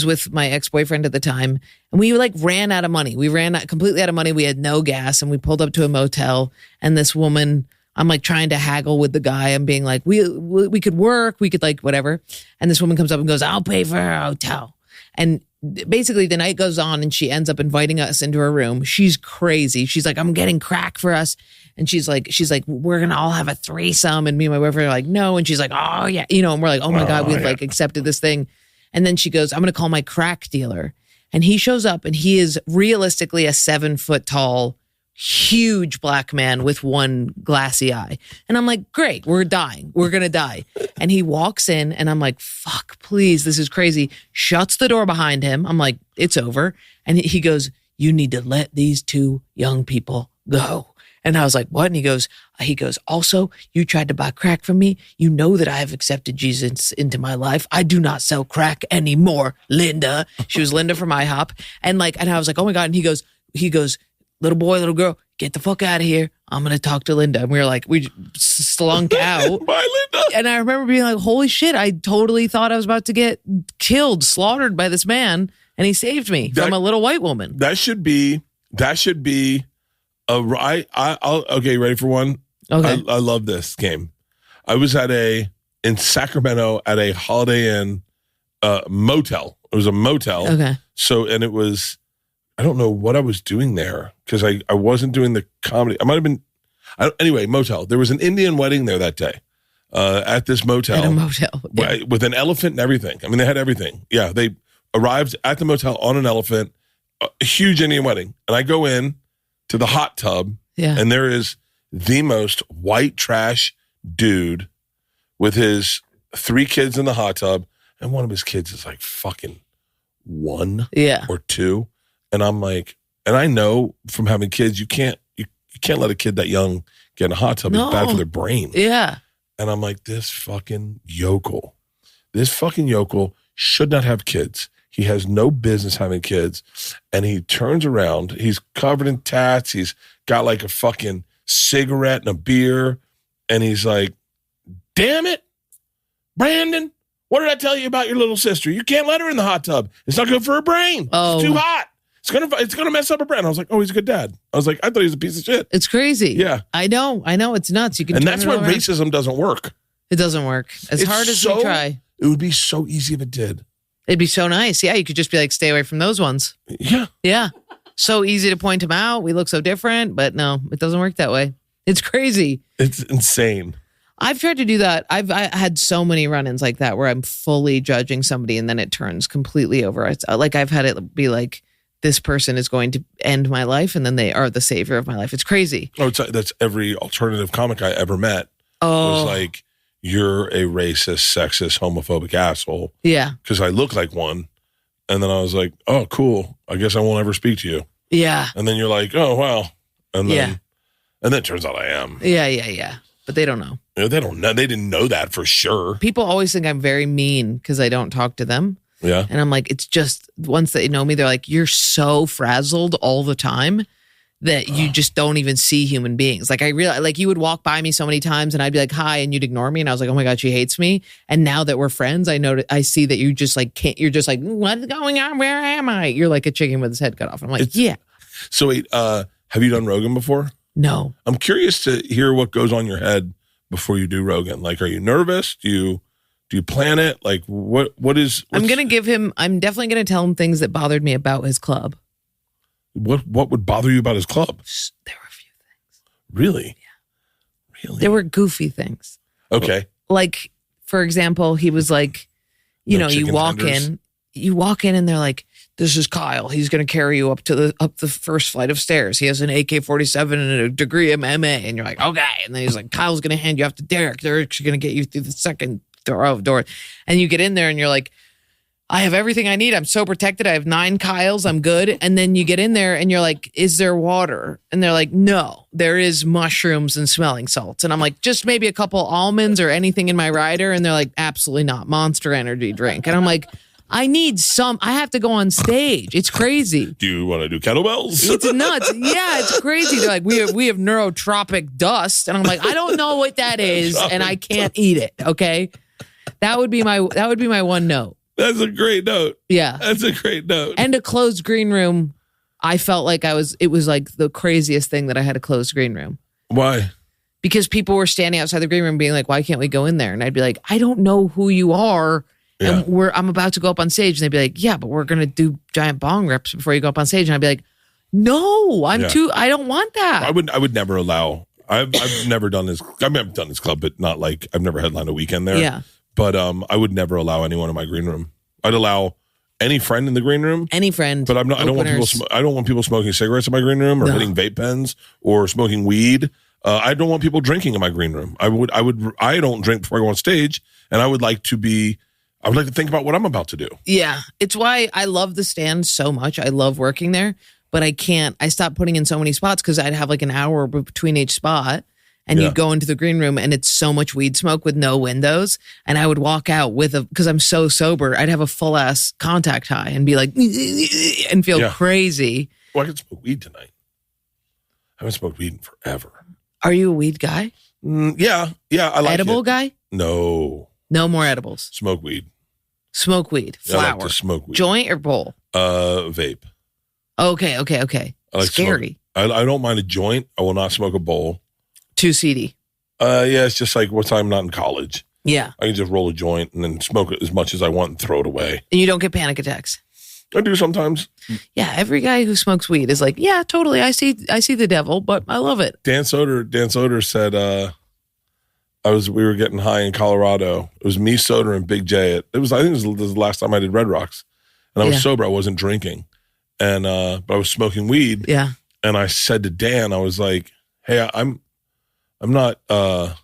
with my ex-boyfriend at the time, and we like ran out of money. We ran completely out of money. We had no gas, and we pulled up to a motel, and this woman, I'm like trying to haggle with the guy. I'm being like, we could work. We could like whatever. And this woman comes up and goes, I'll pay for her hotel. And basically the night goes on, and she ends up inviting us into her room. She's crazy. She's like, I'm getting crack for us. And she's like, we're going to all have a threesome. And me and my boyfriend are like, no. And she's like, oh yeah. And we're like, oh my God, we've like accepted this thing. And then she goes, I'm going to call my crack dealer. And he shows up, and he is realistically a 7 foot tall, huge black man with one glassy eye. And I'm like, great, we're dying. We're going to die. And he walks in, and I'm like, fuck, please, this is crazy. Shuts the door behind him. I'm like, it's over. And he goes, you need to let these 2 young people go. And I was like, what? And he goes, also, you tried to buy crack from me. You know that I have accepted Jesus into my life. I do not sell crack anymore, Linda. She was Linda from IHOP. And I was like, oh my God. And he goes, little boy, little girl, get the fuck out of here. I'm going to talk to Linda. And we were like, we slunk out. Bye, Linda. And I remember being like, holy shit, I totally thought I was about to get killed, slaughtered by this man. And he saved me from a little white woman. That should be okay, ready for one? Okay. I love this game. I was in Sacramento at a Holiday Inn motel. It was a motel. Okay. So, and it was, I don't know what I was doing there, because I wasn't doing the comedy. I might have been, anyway, motel. There was an Indian wedding there that day at this motel. At a motel. Yeah. With an elephant and everything. I mean, they had everything. Yeah, they arrived at the motel on an elephant, a huge Indian wedding. And I go in to the hot tub, and there is the most white trash dude with his 3 kids in the hot tub, and one of his kids is like fucking 1 or 2, and I'm like, and I know from having kids, you can't let a kid that young get in a hot tub. It's bad for their brain. Yeah. And I'm like, this fucking yokel should not have kids. He has no business having kids. And he turns around. He's covered in tats. He's got like a fucking cigarette and a beer. And he's like, damn it, Brandon, what did I tell you about your little sister? You can't let her in the hot tub. It's not good for her brain. Oh. It's too hot. It's gonna mess up her brain. I was like, oh, he's a good dad. I was like, I thought he was a piece of shit. It's crazy. Yeah. I know. It's nuts. You can. And that's why racism doesn't work. It doesn't work. As hard as we try. It would be so easy if it did. It'd be so nice. Yeah, you could just be like, stay away from those ones. Yeah. Yeah. So easy to point them out. We look so different, but no, it doesn't work that way. It's crazy. It's insane. I've tried to do that. I had so many run-ins like that where I'm fully judging somebody and then it turns completely over. It's like I've had it be like, this person is going to end my life, and then they are the savior of my life. It's crazy. Oh, that's every alternative comic I ever met. Oh. Was like, you're a racist, sexist, homophobic asshole. Yeah. Because I look like one. And then I was like, oh, cool. I guess I won't ever speak to you. Yeah. And then you're like, oh, wow. And then it turns out I am. Yeah. But they don't know. They don't know. They didn't know that for sure. People always think I'm very mean because I don't talk to them. Yeah. And I'm like, it's just once they know me, they're like, you're so frazzled all the time that you just don't even see human beings. Like I realize, like you would walk by me so many times and I'd be like, hi, and you'd ignore me. And I was like, oh my God, she hates me. And now that we're friends, I see that you just like, can't, you're just like, what's going on? Where am I? You're like a chicken with his head cut off. I'm like, yeah. So wait, have you done Rogan before? No. I'm curious to hear what goes on your head before you do Rogan. Like, are you nervous? Do you plan it? Like what is? I'm definitely going to tell him things that bothered me about his club. What would bother you about his club? There were a few things. Really? Yeah. Really? There were goofy things. Okay. Like, for example, he was like, you walk in and they're like, this is Kyle. He's going to carry you up the first flight of stairs. He has an AK-47 and a degree in MMA. And you're like, okay. And then he's like, Kyle's going to hand you off to Derek. Derek's going to get you through the second door. And you get in there and you're like, I have everything I need. I'm so protected. I have 9 Kyles. I'm good. And then you get in there and you're like, is there water? And they're like, no, there is mushrooms and smelling salts. And I'm like, just maybe a couple almonds or anything in my rider. And they're like, absolutely not. Monster Energy drink. And I'm like, I need some. I have to go on stage. It's crazy. Do you want to do kettlebells? It's nuts. Yeah, it's crazy. They're like, we have neurotropic dust. And I'm like, I don't know what that is. And I can't eat it. Okay. That would be my one note. That's a great note. Yeah. That's a great note. And a closed green room. I felt like it was like the craziest thing that I had a closed green room. Why? Because people were standing outside the green room being like, why can't we go in there? And I'd be like, I don't know who you are. Yeah. And I'm about to go up on stage. And they'd be like, yeah, but we're going to do giant bong rips before you go up on stage. And I'd be like, no, I don't want that. I would never allow, I've never done this. I mean, I've done this club, but not like, I've never headlined a weekend there. Yeah. But I would never allow anyone in my green room. I'd allow any friend in the green room. Any friend. But I don't want people smoking cigarettes in my green room or hitting vape pens or smoking weed. I don't want people drinking in my green room. I don't drink before I go on stage, and I would like to think about what I'm about to do. Yeah. It's why I love the stand so much. I love working there, but I stopped putting in so many spots because I'd have like an hour between each spot. And you'd go into the green room and it's so much weed smoke with no windows. And I would walk out because I'm so sober, I'd have a full ass contact high and be like, and feel crazy. Well, I could smoke weed tonight. I haven't smoked weed in forever. Are you a weed guy? Yeah. I like edible it. Guy? No. No more edibles. Smoke weed. Smoke weed. Flower. I like to smoke weed. Joint or bowl? Vape. Okay. I like scary. I don't mind a joint. I will not smoke a bowl. Too seedy. Yeah, it's just like what time I'm not in college. Yeah. I can just roll a joint and then smoke it as much as I want and throw it away. And you don't get panic attacks? I do sometimes. Yeah, every guy who smokes weed is like, yeah, totally. I see the devil, but I love it. Dan Soder said we were getting high in Colorado. It was me, Soder, and Big J. I think it was the last time I did Red Rocks. And I was sober, I wasn't drinking. And but I was smoking weed. Yeah. And I said to Dan, I was like, hey, I'm not, I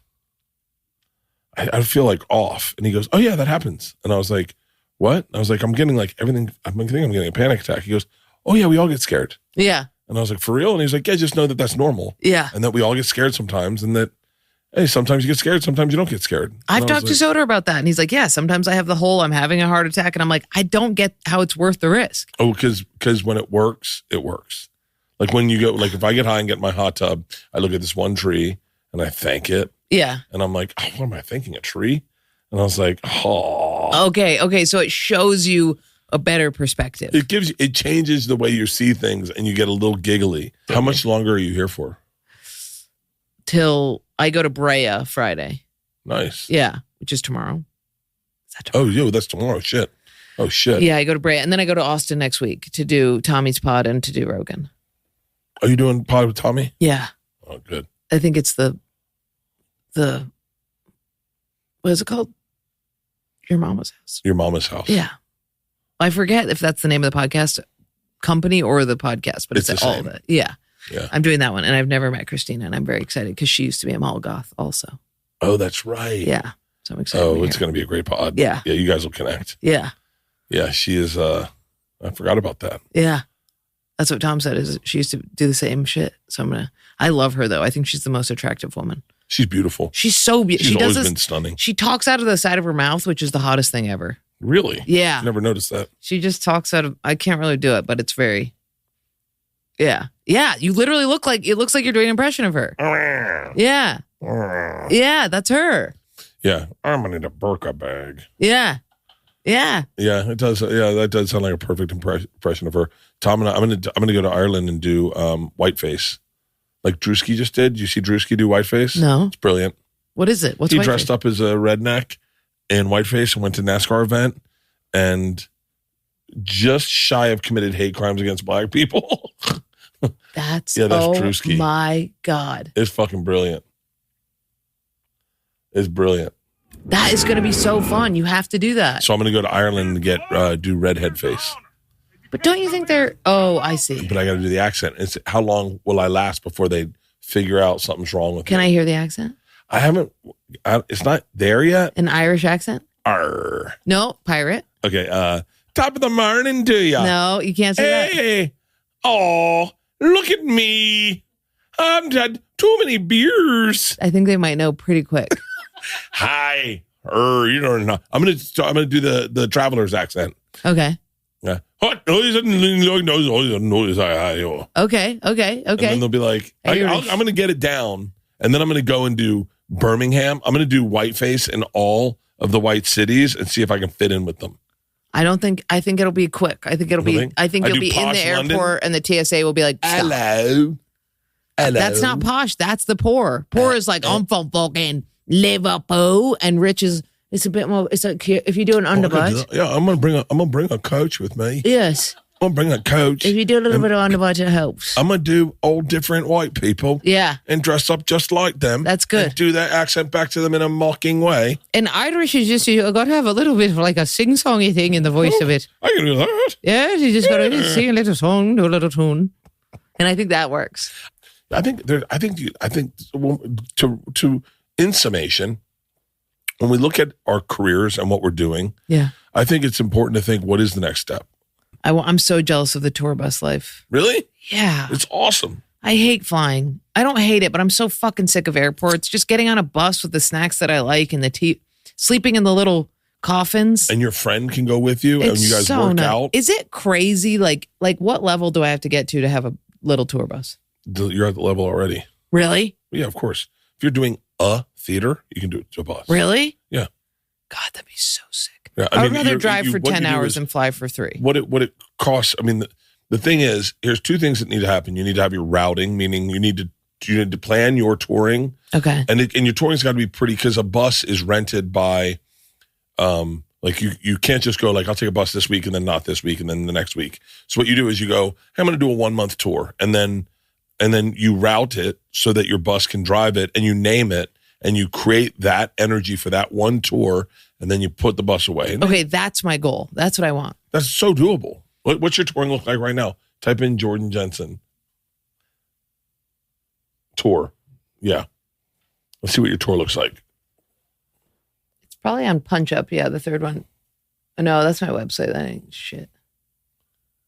feel like off. And he goes, oh yeah, that happens. And I was like, what? I was like, I'm getting like everything. I think I'm getting a panic attack. He goes, oh yeah, we all get scared. Yeah. And I was like, for real? And he's like, yeah, just know that that's normal. Yeah. And that we all get scared sometimes. And that, hey, sometimes you get scared. Sometimes you don't get scared. I've talked to Soder about that. And he's like, yeah, sometimes I have the whole, I'm having a heart attack. And I'm like, I don't get how it's worth the risk. Oh, because when it works, it works. Like when you go, like if I get high and get in my hot tub, I look at this one tree and I thank it. Yeah. And I'm like, oh, what am I thanking? A tree? And I was like, oh. Okay. So it shows you a better perspective. It changes the way you see things and you get a little giggly. How much longer are you here for? Till I go to Brea Friday. Nice. Yeah. Which is tomorrow. Is that tomorrow? Oh, yo, that's tomorrow. Shit. Oh, shit. Yeah, I go to Brea. And then I go to Austin next week to do Tommy's pod and to do Rogan. Are you doing pod with Tommy? Yeah. Oh, good. I think it's the what is it called? Your Mama's House. Your Mama's House. Yeah. I forget if that's the name of the podcast company or the podcast, but it's all of it. Yeah. Yeah. I'm doing that one. And I've never met Christina and I'm very excited because she used to be a mall goth also. Oh, that's right. Yeah. So I'm excited. Oh, it's going to be a great pod. Yeah. Yeah, you guys will connect. Yeah. Yeah, she is, I forgot about that. Yeah. That's what Tom said is she used to do the same shit. So I love her though. I think she's the most attractive woman. She's beautiful. She's so beautiful. She's always been stunning. She talks out of the side of her mouth, which is the hottest thing ever. Really? Yeah. I never noticed that. She just talks out of, I can't really do it, but it's very, yeah. Yeah, you literally look like it looks like you're doing an impression of her. Yeah. Yeah, that's her. Yeah, I'm gonna need a burqa bag. Yeah. Yeah. Yeah, it does. Yeah, that does sound like a perfect impression of her. Tom and I'm gonna go to Ireland and do whiteface, like Drewski just did. Did you see Drewski do whiteface? No, it's brilliant. What is it? What's he whiteface? Dressed up as a redneck in whiteface and went to NASCAR event and just shy of committed hate crimes against black people. That's Drewski. My God, it's fucking brilliant. It's brilliant. That is going to be so fun. You have to do that. So I'm going to go to Ireland and get do redhead face. But don't you think they're? Oh, I see. But I got to do the accent. It's how long will I last before they figure out something's wrong with me? Can I hear the accent? I haven't. It's not there yet. An Irish accent? Arr. No, pirate. Okay. Top of the morning to ya. No, you can't say that. Hey. Oh, look at me. I've had too many beers. I think they might know pretty quick. Hi. You don't know. I'm gonna do the traveler's accent. Okay. Yeah. Okay. And then they'll be like, I'm going to get it down. And then I'm going to go and do Birmingham. I'm going to do whiteface in all of the white cities and see if I can fit in with them. I think it'll be quick. I think it'll be in the airport and the TSA will be like, stop. Hello. That's not posh. That's the poor. Poor is like, I'm from fucking Liverpool, and rich is, it's a bit more, it's like, if you do an underbite. I'm gonna bring a coach with me. Yes. I'm gonna bring a coach. If you do a little bit of underbite, it helps. I'm gonna do all different white people. Yeah. And dress up just like them. That's good. And do that accent back to them in a mocking way. And Irish is just, you got to have a little bit of like a sing-songy thing in the voice of it. I can do that. Yeah, you just got to sing a little song, do a little tune. And I think that works. I think to in summation, when we look at our careers and what we're doing, yeah, I think it's important to think, what is the next step? I'm so jealous of the tour bus life. Really? Yeah. It's awesome. I hate flying. I don't hate it, but I'm so fucking sick of airports. Just getting on a bus with the snacks that I like and sleeping in the little coffins. And your friend can go with you and you guys work out. Is it crazy? Like what level do I have to get to have a little tour bus? You're at the level already. Really? Yeah, of course. If you're doing a theater, you can do it to a bus. Really? Yeah. God, that'd be so sick. Yeah, I would rather drive for 10 hours and fly for 3. What it costs, I mean, the thing is, here's 2 things that need to happen. You need to have your routing, meaning you need to plan your touring. Okay. And your touring's got to be pretty, because a bus is rented by, like you can't just go like, I'll take a bus this week and then not this week and then the next week. So what you do is you go, hey, I'm going to do a 1-month tour. And then you route it so that your bus can drive it, and you name it, and you create that energy for that one tour, and then you put the bus away. Okay, that's my goal. That's what I want. That's so doable. What's your touring look like right now? Type in Jordan Jensen. Tour. Yeah. Let's see what your tour looks like. It's probably on Punch Up. Yeah, the third one. No, that's my website. That ain't shit.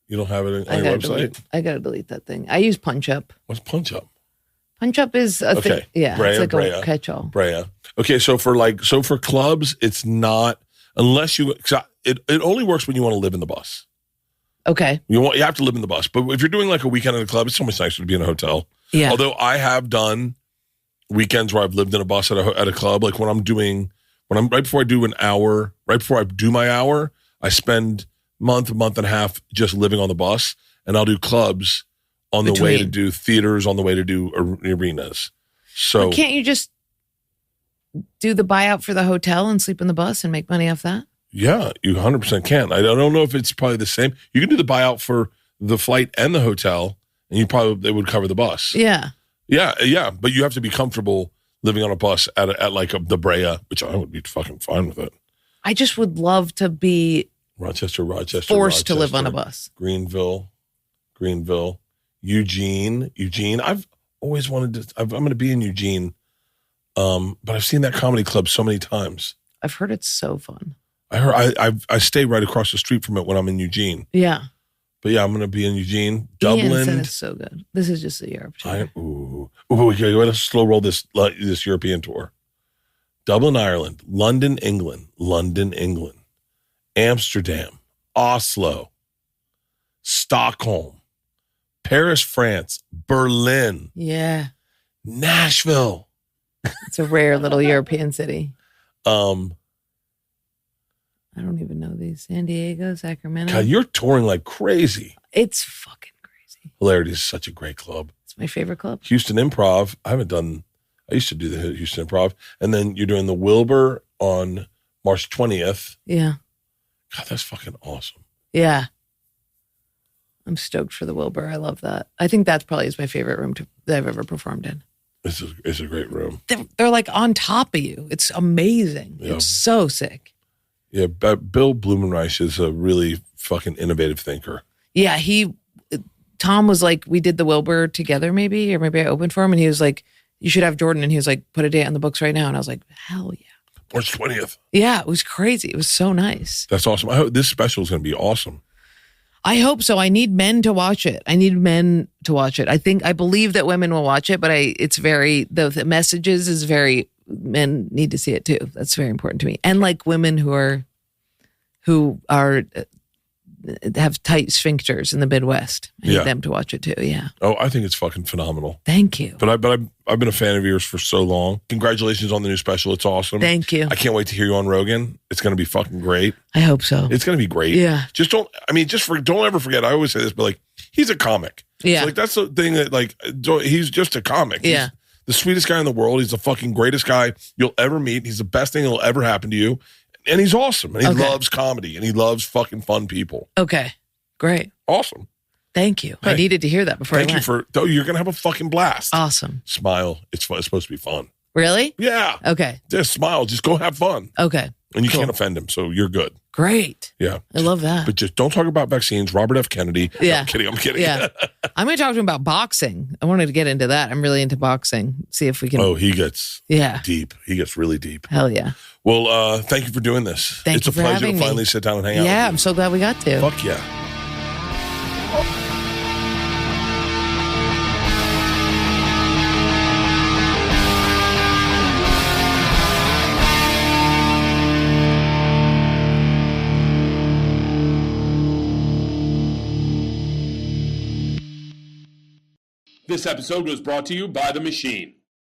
You don't have it on your website? I got to delete that thing. I use Punch Up. What's Punch Up? Punch Up is a thing. Yeah, Brea, it's like Brea, a catch-all. Brea. Okay, so for clubs, it's not, unless it only works when you want to live in the bus. Okay. You have to live in the bus. But if you're doing like a weekend in a club, it's so much nicer to be in a hotel. Yeah. Although I have done weekends where I've lived in a bus at a club, like when I'm right before I do an hour, right before I do my hour, I spend month and a half just living on the bus, and I'll do clubs on the way to do theaters, on the way to do arenas. So can't you just do the buyout for the hotel and sleep in the bus and make money off that? Yeah, you 100% can. I don't know if it's probably the same. You can do the buyout for the flight and the hotel, and they would cover the bus. Yeah. Yeah. But you have to be comfortable living on a bus at like the Brea, which I would be fucking fine with it. I just would love to be Rochester, forced to live on a bus. Greenville, Eugene. I've always wanted to. I'm going to be in Eugene, but I've seen that comedy club so many times. I've heard it's so fun. I stay right across the street from it when I'm in Eugene. Yeah. But yeah, I'm going to be in Eugene, Ian Dublin. said it's so good. This is just a Europe tour. Let's slow roll this European tour. Dublin, Ireland, London, England, Amsterdam, Oslo, Stockholm, Paris, France, Berlin, Yeah. Nashville. It's a rare little European city. Um, I don't even know these. San Diego, Sacramento. God, you're touring like crazy. It's fucking crazy. Hilarity is such a great club. It's my favorite club. Houston Improv. I used to do the Houston Improv. And then you're doing the Wilbur on March 20th. Yeah. God, that's fucking awesome. Yeah. I'm stoked for the Wilbur. I love that. I think that's probably is my favorite room that I've ever performed in. It's a great room. They're like on top of you. It's amazing. Yeah. It's so sick. Yeah, Bill Blumenreich is a really fucking innovative thinker. Yeah, Tom was like, we did the Wilbur together maybe, or maybe I opened for him, and he was like, you should have Jordan. And he was like, put a date on the books right now. And I was like, hell yeah. March 20th. Yeah, it was crazy. It was so nice. That's awesome. I hope this special is going to be awesome. I hope so. I need men to watch it. I believe that women will watch it, but it's very, the messages is very, men need to see it too. That's very important to me. And like women who have tight sphincters in the Midwest. I need them to watch it too. Yeah. Oh, I think it's fucking phenomenal. Thank you. But I've been a fan of yours for so long. Congratulations on the new special. It's awesome. Thank you. I can't wait to hear you on Rogan. It's going to be fucking great. I hope so. It's going to be great. Yeah. Don't ever forget. I always say this, but like, he's a comic. Yeah. So like, that's the thing that like, he's just a comic. Yeah. He's the sweetest guy in the world. He's the fucking greatest guy you'll ever meet. He's the best thing that'll ever happen to you. And he's awesome. And he loves comedy and he loves fucking fun people. Okay. Great. Awesome. Thank you. Hey, I needed to hear that before I went. You're going to have a fucking blast. Awesome. Smile. It's fun. It's supposed to be fun. Really? Yeah. Okay. Just smile. Just go have fun. Okay. And you can't offend him, so you're good. Great. Yeah. I love that. But just don't talk about vaccines. Robert F. Kennedy. Yeah. No, I'm kidding. Yeah. I'm going to talk to him about boxing. I wanted to get into that. I'm really into boxing. See if we can. Oh, he gets deep. He gets really deep. Hell yeah. Well, thank you for doing this. It's a pleasure to finally sit down and hang out with you. Yeah, I'm so glad we got to. Fuck yeah. This episode was brought to you by The Machine.